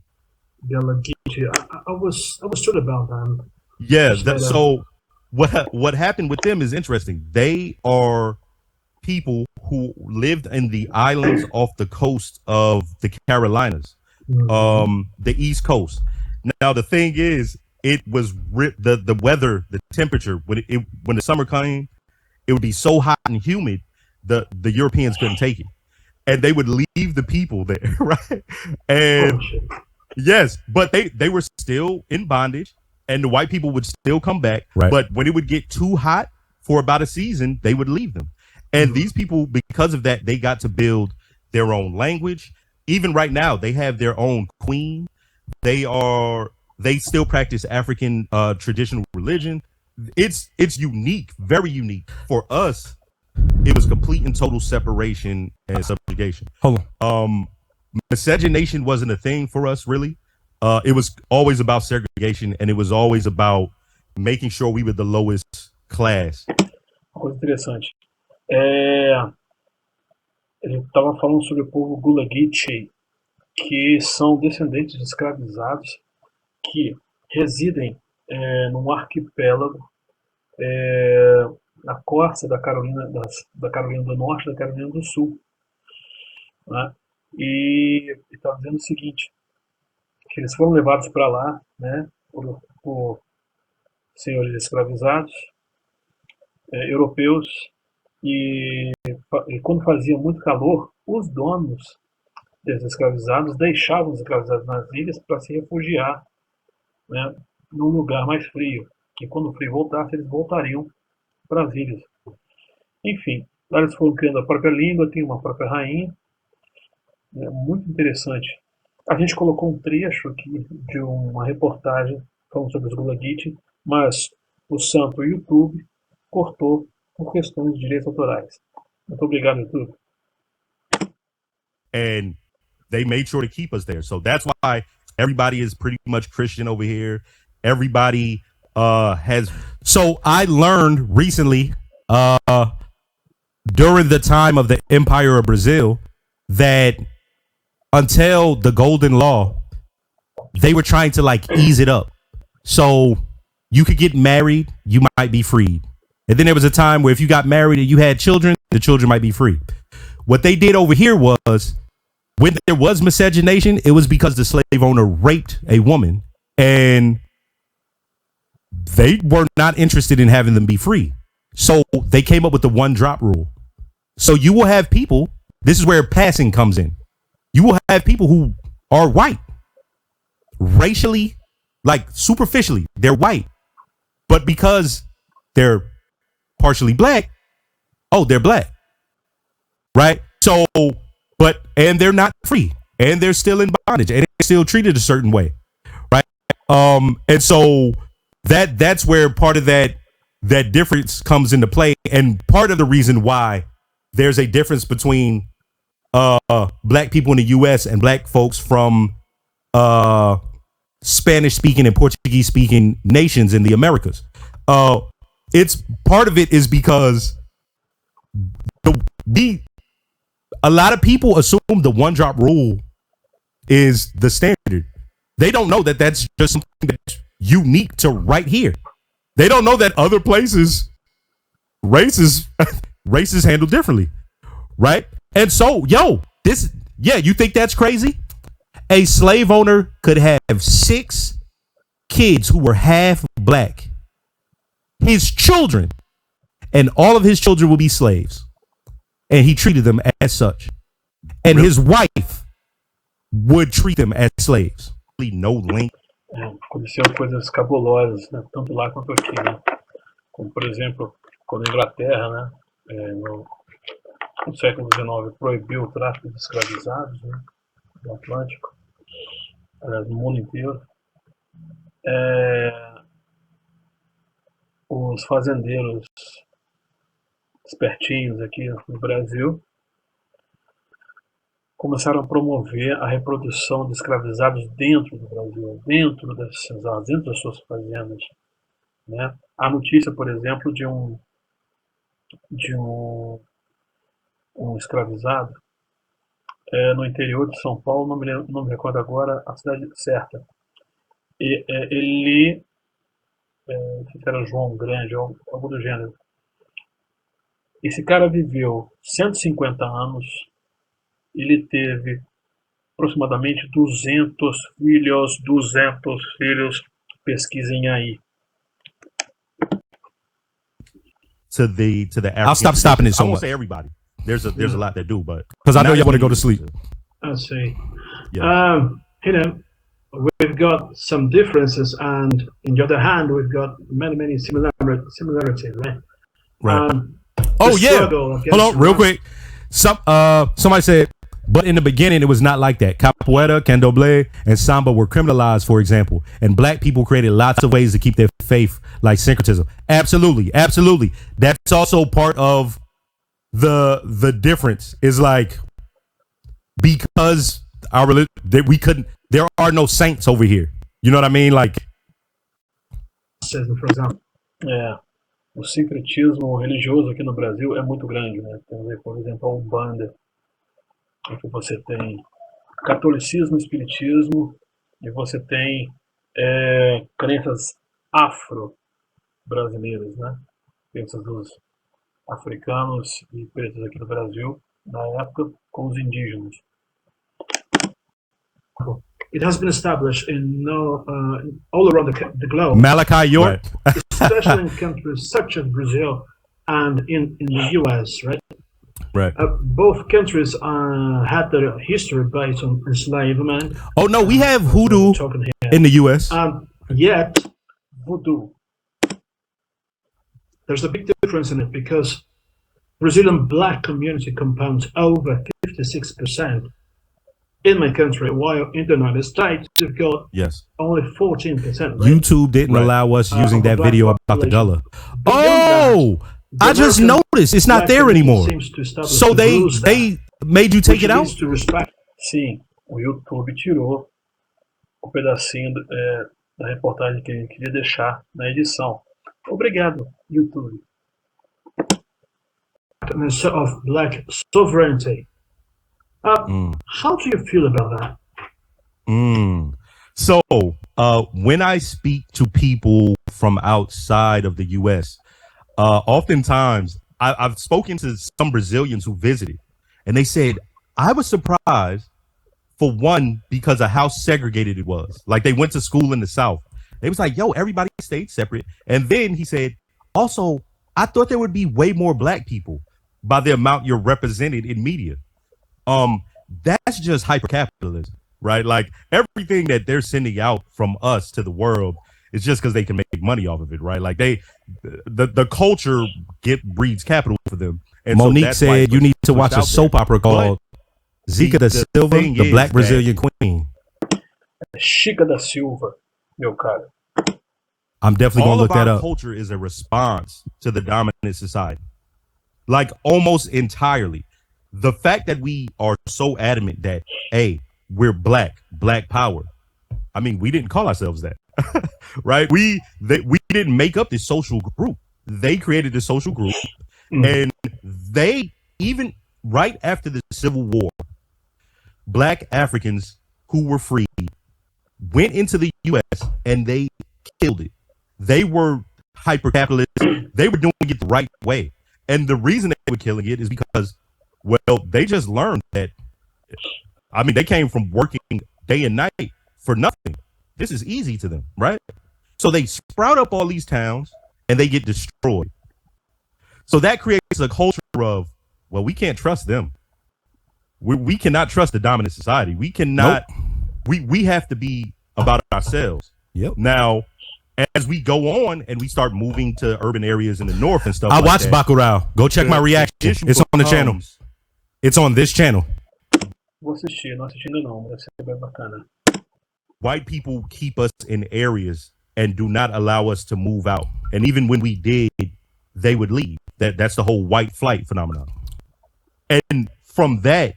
Gullah Geechee. I was told about them. Yeah. So what happened with them is interesting. They are people who lived in the islands off the coast of the Carolinas, the East Coast. Now the thing is, it was the weather, the temperature when when the summer came, it would be so hot and humid the Europeans couldn't take it, and they would leave the people there, right? And yes, but they were still in bondage, and the white people would still come back. Right. But when it would get too hot for about a season, they would leave them. And these people, because of that, they got to build their own language. Even right now, they have their own queen. They still practice African traditional religion. It's unique, very unique. For us, it was complete and total separation and subjugation. Hold on. Miscegenation wasn't a thing for us, really. It was always about segregation, and it was always about making sure we were the lowest class. Uma coisa interessante. Ele estava falando sobre o povo Gullah Geechee, que são descendentes de escravizados que residem num arquipélago na costa da Carolina do Norte e da Carolina do Sul, né? E estava dizendo o seguinte, que eles foram levados para lá, né, por senhores escravizados europeus, e quando fazia muito calor, os donos desses escravizados deixavam os escravizados nas ilhas para se refugiar, né, num lugar mais frio, que quando o frio voltasse, eles voltariam para as ilhas. Enfim, lá eles foram criando a própria língua, tem uma própria rainha, né, muito interessante. A gente colocou um trecho aqui de uma reportagem falando sobre os Gullah Geechee, mas o santo YouTube cortou por questões de direitos autorais. Muito obrigado, YouTube. And they made sure to keep us there. So that's why everybody is pretty much Christian over here. Everybody has. So I learned recently, during the time of the Empire of Brazil, that until the Golden Law, they were trying to like ease it up. So you could get married, you might be freed. And then there was a time where if you got married and you had children, the children might be free. What they did over here was, when there was miscegenation, it was because the slave owner raped a woman and they were not interested in having them be free. So they came up with the 1-drop rule. So you will have people, this is where passing comes in. You will have people who are white, racially, like superficially, they're white, but because they're partially black, oh, they're black, right? So, and they're not free, and they're still in bondage, and they're still treated a certain way, right? And so that's where part of that difference comes into play, and part of the reason why there's a difference between black people in the U.S. and black folks from Spanish-speaking and Portuguese-speaking nations in the Americas. It's part of it is because a lot of people assume the 1-drop rule is the standard. They don't know that that's just something that's unique to right here. They don't know that other places races handle differently, right? And so, you think that's crazy? A slave owner could have 6 kids who were half black. his children, and all of his children will be slaves. And he treated them as such. And his wife would treat them as slaves. No link. Aconteceram coisas cabulosas, né? Tanto lá quanto aqui, né? Como, por exemplo, quando a Inglaterra, né, no século XIX, proibiu o tráfico de escravizados, né, no Atlântico, no mundo inteiro, os fazendeiros espertinhos aqui no Brasil começaram a promover a reprodução de escravizados dentro do Brasil, dentro das suas fazendas, né? Há notícia, por exemplo, de um escravizado no interior de São Paulo, não me recordo agora a cidade certa. E ele, não sei se era João Grande ou algo do gênero. Esse cara viveu 150 anos, ele teve aproximadamente 200 filhos, pesquisem aí. To the I'll stop stopping it so I won't much. say everybody. There's a lot that do, but Because I know y'all want to go to sleep. I see. Yeah. We've got some differences, and on the other hand, we've got many similarities, right? Right. The struggle against Hold on, real race- quick. Somebody said, but in the beginning, it was not like that. Capoeira, candomblé, and samba were criminalized, for example, and black people created lots of ways to keep their faith, like syncretism. Absolutely, absolutely. That's also part of the difference. Is like because our religion, that we couldn't. There are no saints over here. You know what I mean? Like, for example. O sincretismo religioso aqui no Brasil é muito grande, né? Temos aí, por exemplo, a Umbanda, em que você tem catolicismo, espiritismo, e você tem crenças afro-brasileiras, né? Crenças dos africanos e pretos aqui no Brasil, na época, com os indígenas. It has been established all around the globe, Malachi York. especially in countries such as Brazil and in the US, right? Right. Both countries had their history based on enslavement. Oh no, we have hoodoo Talking here. in the U.S. Yet, Voodoo. there's a big difference in it because Brazilian black community compounds over 56% in my country, while in the United States, you've got yes, only 14%. Right? YouTube didn't Right. allow us using that black video about the population. Gullah. Beyond Oh, I just American noticed it's not black there community anymore. seems to establish So the rules they made you that, take which it out? leads to respect. Sim, o YouTube tirou um pedacinho da reportagem que ele queria deixar na edição. Obrigado, YouTube. And sort of black sovereignty. How do you feel about that? So when I speak to people from outside of the U.S., oftentimes I've spoken to some Brazilians who visited, and they said, I was surprised, for one, because of how segregated it was. Like, they went to school in the South. They was like, yo, everybody stayed separate. And then he said, also, I thought there would be way more black people by the amount you're represented in media. That's just hyper-capitalism, right? Like, everything that they're sending out from us to the world is just because they can make money off of it, right? Like, the culture breeds capital for them. And Monique so that's why said it's you need to pushed watch a out soap there. opera called Zika da the Silva, thing the is Black that- Brazilian Queen. Chica da Silva, meu cara. I'm definitely All gonna look of our that up. culture is a response to the dominant society, like almost entirely. The fact that we are so adamant that, hey, we're black power. I mean, we didn't call ourselves that, right? We didn't make up this social group. They created this social group, and they, even right after the Civil War, black Africans who were free went into the U.S. and they killed it. They were hyper-capitalist. They were doing it the right way. And the reason they were killing it is because, well, they just learned that, I mean, they came from working day and night for nothing. This is easy to them, right? So they sprout up all these towns and they get destroyed. So that creates a culture of, well, we can't trust them. We cannot trust the dominant society. We cannot. Nope. We have to be about ourselves. Yep. Now, as we go on and we start moving to urban areas in the north and stuff, I watched Bacurau. Go check my reaction. It's on the channel. It's on this channel. Vou assistir, não assisti ainda não, deve ser bem bacana. White people keep us in areas and do not allow us to move out. And even when we did, they would leave. That's the whole white flight phenomenon. And from that,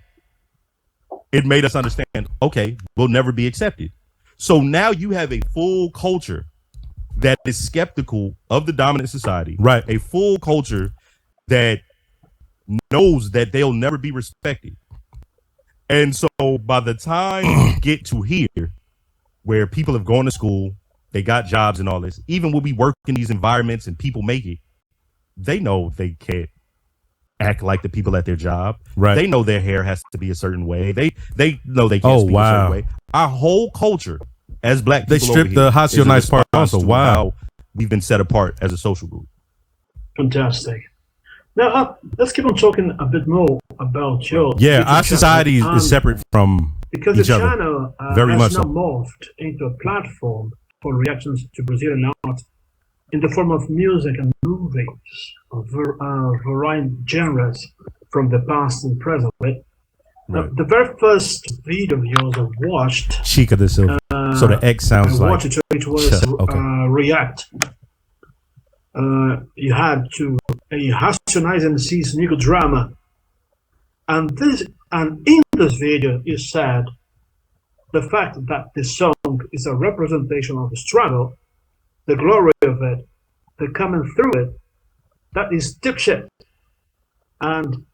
it made us understand, okay, we'll never be accepted. So now you have a full culture that is skeptical of the dominant society. Right. A full culture that knows that they'll never be respected. And so by the time you get to here, where people have gone to school, they got jobs and all this, even when we work in these environments and people make it, they know they can't act like the people at their job. Right. They know their hair has to be a certain way. They know they can't speak a certain way. Our whole culture as black people, they stripped the Hasio nice part also. Wow. We've been set apart as a social group. Fantastic. Now, let's keep on talking a bit more about your our society is separate from because each the other. channel Very has much now so. morphed into a platform for reactions to Brazilian art in the form of music and movies of varying genres from the past and present. Right? Right. The very first video of yours I watched, Chica de Silva. So the X sounds like. it was okay. React. You had to Racionais MC's Negro drama, and in this video you said the fact that this song is a representation of the struggle, the glory of it, the coming through it, that is deep shit. And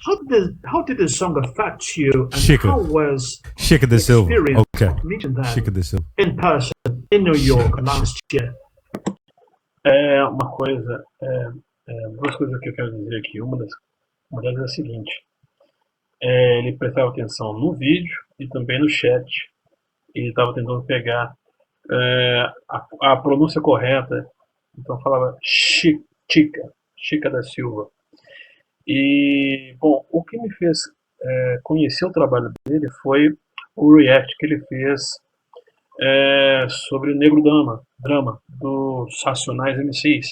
how did this song affect you, and Chica. how was Chica de Silva. experience Okay. of meeting that Chica de Silva. in person in New York last year? Uma coisa, duas coisas que eu quero dizer aqui. Uma delas é a seguinte: ele prestava atenção no vídeo e também no chat. E estava tentando pegar a pronúncia correta. Então falava Chica da Silva. E, bom, o que me fez conhecer o trabalho dele foi o react que ele fez sobre o Negro Drama dos Racionais MCs.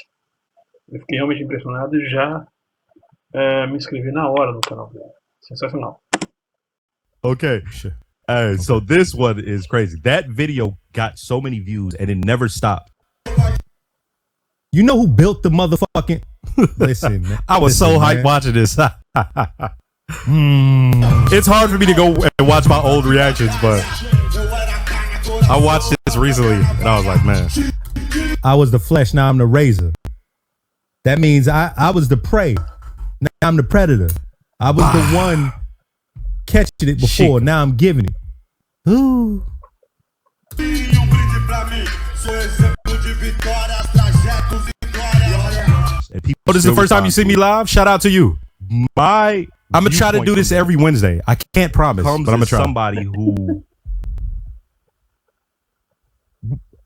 Eu fiquei realmente impressionado e já me inscrevi na hora no canal dele. Sensacional. Okay. Sure. So this one is crazy. That video got so many views and it never stopped. You know who built the motherfucking... Listen, man. I was so hyped watching this. It's hard for me to go and watch my old reactions, but I watched this recently and I was like, man. I was the flesh, now I'm the razor. That means I was the prey. Now I'm the predator. I was the one catching it before, now I'm giving it. Ooh. Oh, this is the first time you see me live? Shout out to you. I'm gonna try to do this every Wednesday. I can't promise, but I'm gonna try. Somebody who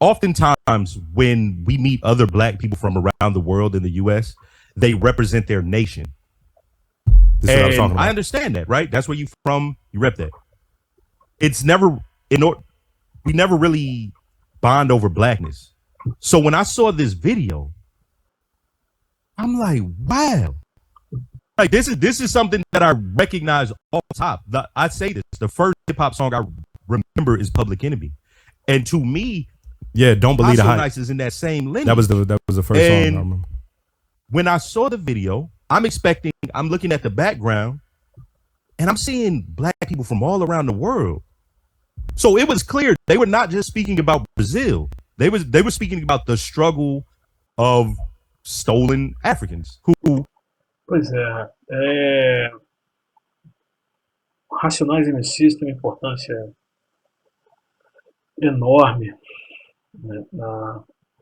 oftentimes when we meet other black people from around the world in the US, they represent their nation. This is what I was talking about. I understand that, right? That's where you from, you rep that. It's never we never really bond over blackness. So when I saw this video, I'm like, wow. Like this is something that I recognize off top. I say this, the first hip hop song I remember is Public Enemy. And to me, Don't Believe the Hype. Nice is in that same lineage. That was the first song I remember. When I saw the video, I'm looking at the background and I'm seeing black people from all around the world. So it was clear they were not just speaking about Brazil. They were speaking about the struggle of stolen Africans who. Pois é. Racionais MCs têm uma importância enorme, né,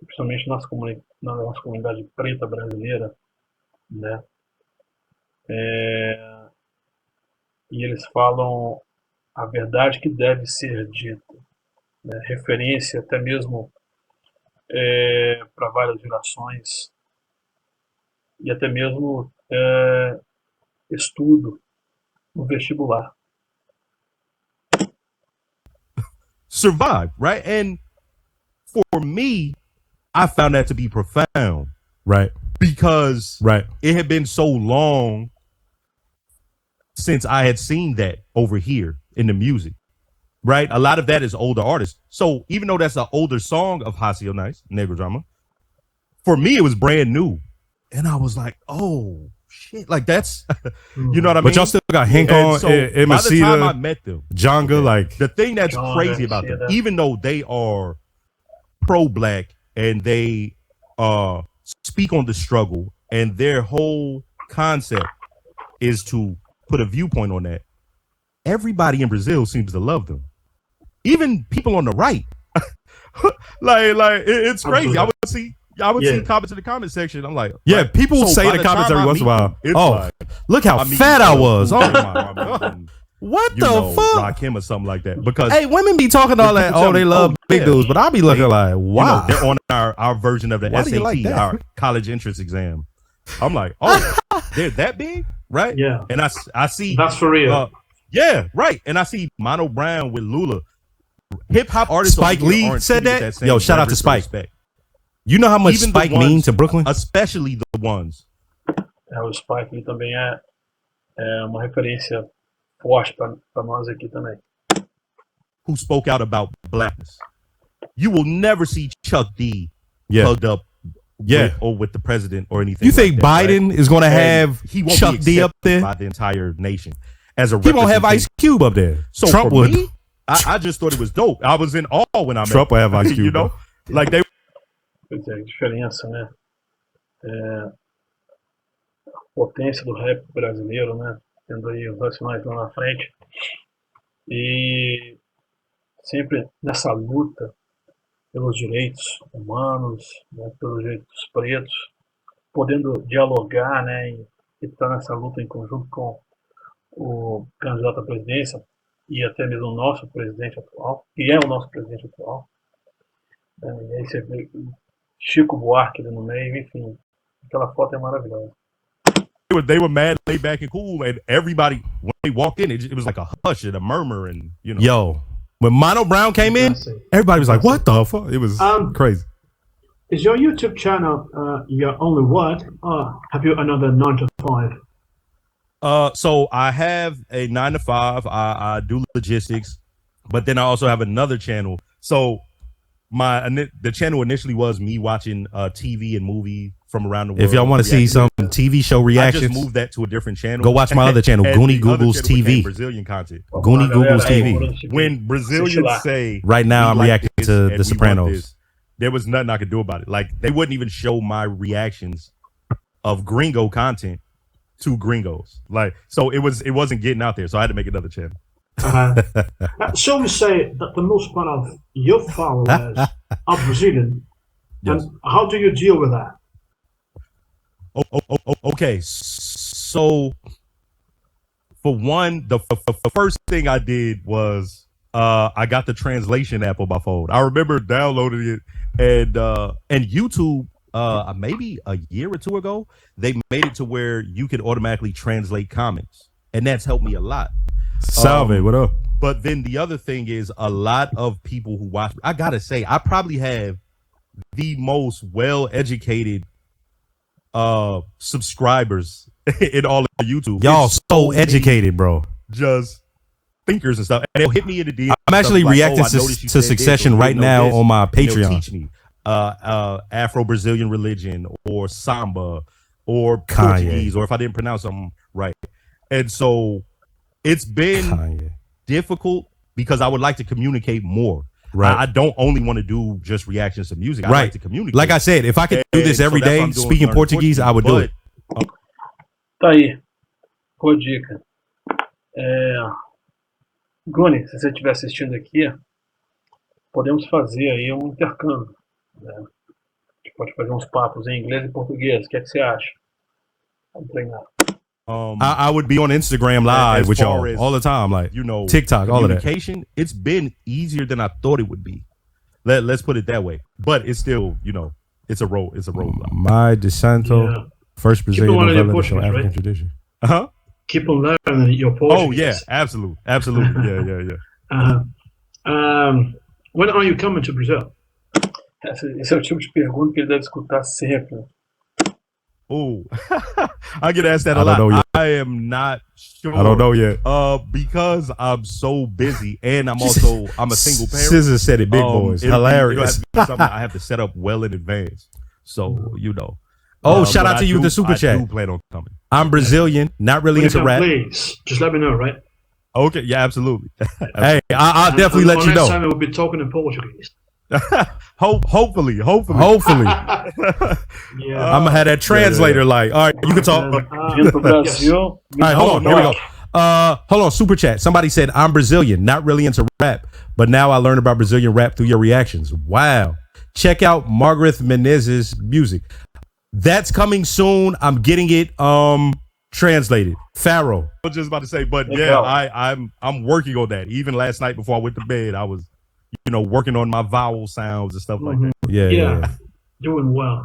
principalmente na nossa comunidade preta brasileira, né? E eles falam a verdade que deve ser dita, né? Referência até mesmo para várias gerações e até mesmo estudo no vestibular. Survive, right? And for me, I found that to be profound, Right. because Right. it had been so long since I had seen that over here in the music, right? A lot of that is older artists. So even though that's an older song of Hasio Nice, Negro Drama, for me, it was brand new. And I was like, oh, shit. Like, that's, you know what I mean? But y'all still got Hank And on, so by the time I Emicida, met them, Jonga, like, the thing that's John, crazy about them, Emicida. even though they are pro-black and they speak on the struggle, and their whole concept is to put a viewpoint on that, everybody in Brazil seems to love them. Even people on the right. It's crazy. I would see comments in the comment section. I'm like, yeah, right. people So say by in the comments time every I once in a meet while. them, it's Oh, like, look how I mean, fat I was. Oh, Oh, what you the know, fuck? Rakim or something like that. Because Hey, women be talking all that. people tell Oh, they me, love oh, big yeah. dudes, but I'll be looking like, you know, wow. they're on our version of the Why do you SAT, like that? our college entrance exam. I'm like, oh, they're that big, right? Yeah. And I see That's for real. yeah, right. And I see Mono Brown with Lula. Hip hop artists. Spike over here Lee aren't said treated with that? same Yo, shout out to reverence or Spike. respect. You know how much Even the Spike ones- mean to Brooklyn? Especially the ones. O Spike Lee também é uma referência forte para nós aqui também. Who spoke out about blackness. You will never see Chuck D Yeah. plugged up Yeah. with the president or anything. You think like that, Biden right? is going to And have he won't Chuck be D up accepted there? by the entire nation as a He won't have Ice representation. Cube up there. So Trump for would. me, I just thought it was dope. I was in awe when I met Trump will have Ice Cube. you know, bro. like they Pois é, a diferença, né? A potência do rap brasileiro, né? Tendo aí os nacionais lá na frente. E sempre nessa luta pelos direitos humanos, né, pelos direitos dos pretos, podendo dialogar, né, e estar nessa luta em conjunto com o candidato à presidência e até mesmo o nosso presidente atual, que é o nosso presidente atual. E aí você vê Chico Buarque ali no meio, enfim, aquela foto é maravilhosa. they were mad, laid back, and cool, and everybody when they walked in, it was like a hush and a murmur, and you know. Yo, when Mono Brown came in, everybody was like, what the fuck? It was crazy. Is your YouTube channel your only work, or have you another 9 to 5? So I have a 9 to 5. I do logistics, but then I also have another channel. So the channel initially was me watching TV and movie from around the world. If y'all want to see some TV show I reactions, just moved that to a different channel. go watch my other channel, And Goony the other Google's channel became TV. Brazilian content. Goony Google's TV. When Brazilians say Right now, I'm we like reacting this to and The we want Sopranos. this, there was nothing I could do about it. Like they wouldn't even show my reactions of gringo content to gringos. Like so it wasn't getting out there. So I had to make another channel. Shall we say that the most part of your followers are Brazilian? Yes. And how do you deal with that? Okay. So for one, the first thing I did was I got the translation app on my phone. I remember downloading it and YouTube maybe a year or two ago, they made it to where you could automatically translate comments. And that's helped me a lot. Salve, what up? But then the other thing is a lot of people who watch, I gotta say, I probably have the most well-educated subscribers in all of YouTube. Y'all It's so many educated, bro. just thinkers and stuff. And they'll hit me in the DM. I'm actually reacting to Succession right now on my Patreon. Teach me Afro-Brazilian religion or samba or Kanye. Portuguese, or if I didn't pronounce something right. And so it's been Kanye. difficult because I would like to communicate more. Right. I don't only want to do just reactions to music. I Right. like to communicate. Like I said, if I could do this And every so that's day what I'm doing, speaking learning Portuguese, I would do it. Tá aí, boa dica. Goony, se você estiver assistindo aqui, podemos fazer aí um intercâmbio, né? A gente pode fazer uns papos em inglês e português. O que é que você acha? Vamos treinar. I would be on Instagram live as with far y'all as, all the time, like you know, TikTok, all of that. communication, it's been easier than I thought it would be. Let's put it that way. But it's still, it's a roadblock. My DeSanto, first Brazilian novella to show African tradition. Keep on learning your Portuguese. Oh yeah, absolutely. Yeah. When are you coming to Brazil? Esse é o tipo de pergunta que ele deve escutar sempre. Oh, I get asked that a lot. I am not sure. I don't know yet. Because I'm so busy, and I'm a single parent. Scissor said it, big boys. Hilarious. Something I have to set up well in advance. So Shout out to you with the super chat. I do plan on coming. I'm Brazilian, not really into rap. Please, just let me know, right? Okay, yeah, absolutely. Hey, I'll definitely let you know. Next time we'll be talking in Portuguese. Hopefully. Yeah. I'm gonna have that translator. Like, all right, you can talk. Yes. All right, hold on. Here we go. Hold on. Super chat. Somebody said I'm Brazilian, not really into rap, but now I learned about Brazilian rap through your reactions. Wow. Check out Margaret Menezes' music. That's coming soon. I'm getting it translated. Pharaoh. I was just about to say, but yeah, I'm working on that. Even last night before I went to bed, I was, working on my vowel sounds and stuff like that. Yeah. Doing well.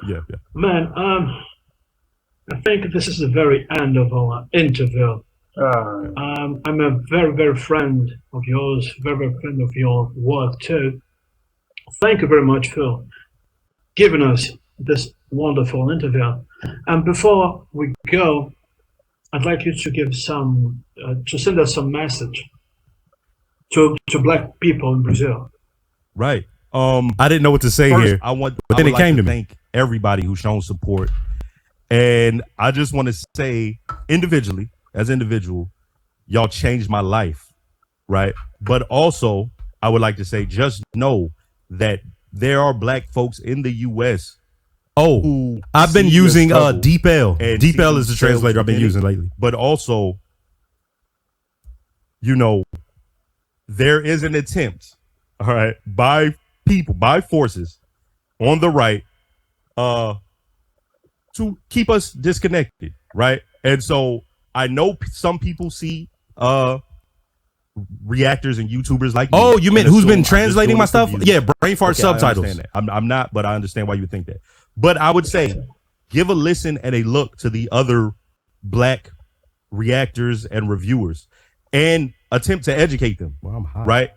Yeah. Man, I think this is the very end of our interview. I'm a very, very friend of yours, very, very friend of your work too. Thank you very much for giving us this wonderful interview. And before we go, I'd like you to give to send us some message to Black people in Brazil. Right. I didn't know what to say here. But then it came to me. Thank everybody who's shown support, and I just want to say, individually, as individual, y'all changed my life, right? But also, I would like to say, just know that there are Black folks in the U.S. Oh, I've been using Deep L. Deep L is the translator I've been using lately. But also, there is an attempt, all right, by forces on the right to keep us disconnected, right? And so I know some people see reactors and YouTubers like me. Oh, you meant who's been translating my stuff? Yeah, brain fart subtitles. I understand that. I'm not, but I understand why you would think that. But I would say, give a listen and a look to the other Black reactors and reviewers, and attempt to educate them. Well, I'm hot. Right?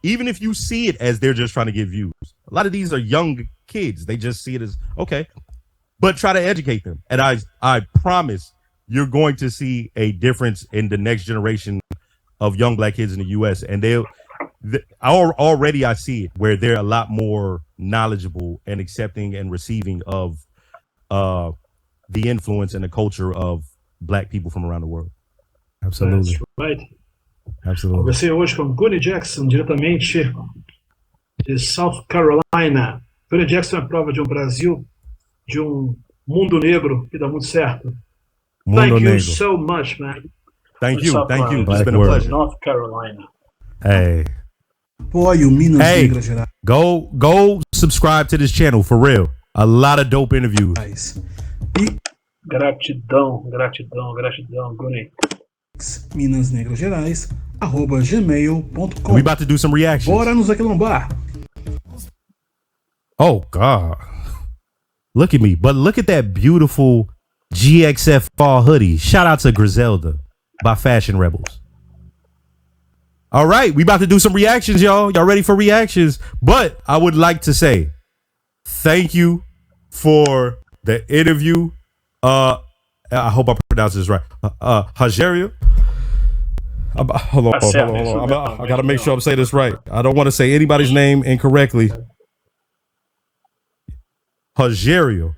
Even if you see it as they're just trying to get views. A lot of these are young kids. They just see it as okay, but try to educate them. And I promise you're going to see a difference in the next generation of young Black kids in the U.S. And already I see it where they're a lot more knowledgeable and accepting and receiving of the influence and the culture of Black people from around the world. Absolutely. That's right. Absolutely. Conversei hoje com Goony Jackson, diretamente de South Carolina. Goony Jackson é a prova de Brasil, de mundo negro que dá muito certo. Thank you so much, man. Thank you. It's been a pleasure. North Carolina. Hey. Apoio Minas, Negras, Gerais. Go subscribe to this channel, for real. A lot of dope interviews. Gratidão, Goony. Minas Negras Gerais, @gmail.com. We about to do some reactions. Bora nos aquilombar. Oh God. Look at me. But look at that beautiful GXF fall hoodie. Shout out to Griselda by Fashion Rebels. All right, we about to do some reactions, y'all. Y'all ready for reactions? But I would like to say thank you for the interview. I hope I pronounced this right. Rogério. Hold on. I gotta make sure I'm saying this right. I don't want to say anybody's name incorrectly. Rogério.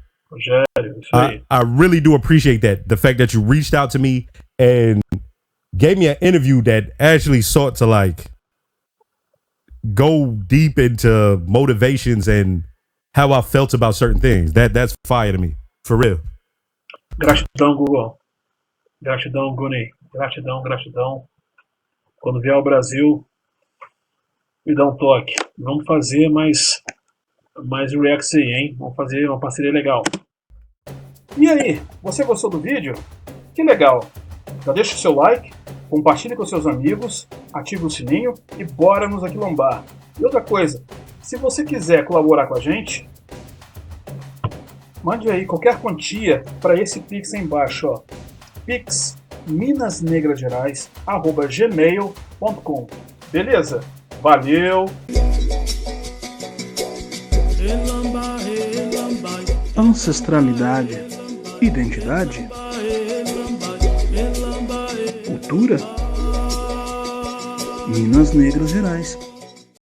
I really do appreciate that. The fact that you reached out to me and gave me an interview that actually sought to go deep into motivations and how I felt about certain things. That's fire to me. For real. Gratidão, Google. Gratidão, Goony. Gratidão. Quando vier ao Brasil, me dá um toque. Vamos fazer mais reacts aí, hein? Vamos fazer uma parceria legal. E aí, você gostou do vídeo? Que legal! Já deixa o seu like, compartilhe com seus amigos, ative o sininho e bora nos aquilombar. E outra coisa, se você quiser colaborar com a gente, mande aí qualquer quantia para esse Pix aí embaixo, ó. Pix minasnegrasgerais@gmail.com. Beleza? Valeu! Ancestralidade, identidade, cultura, Minas Negras Gerais.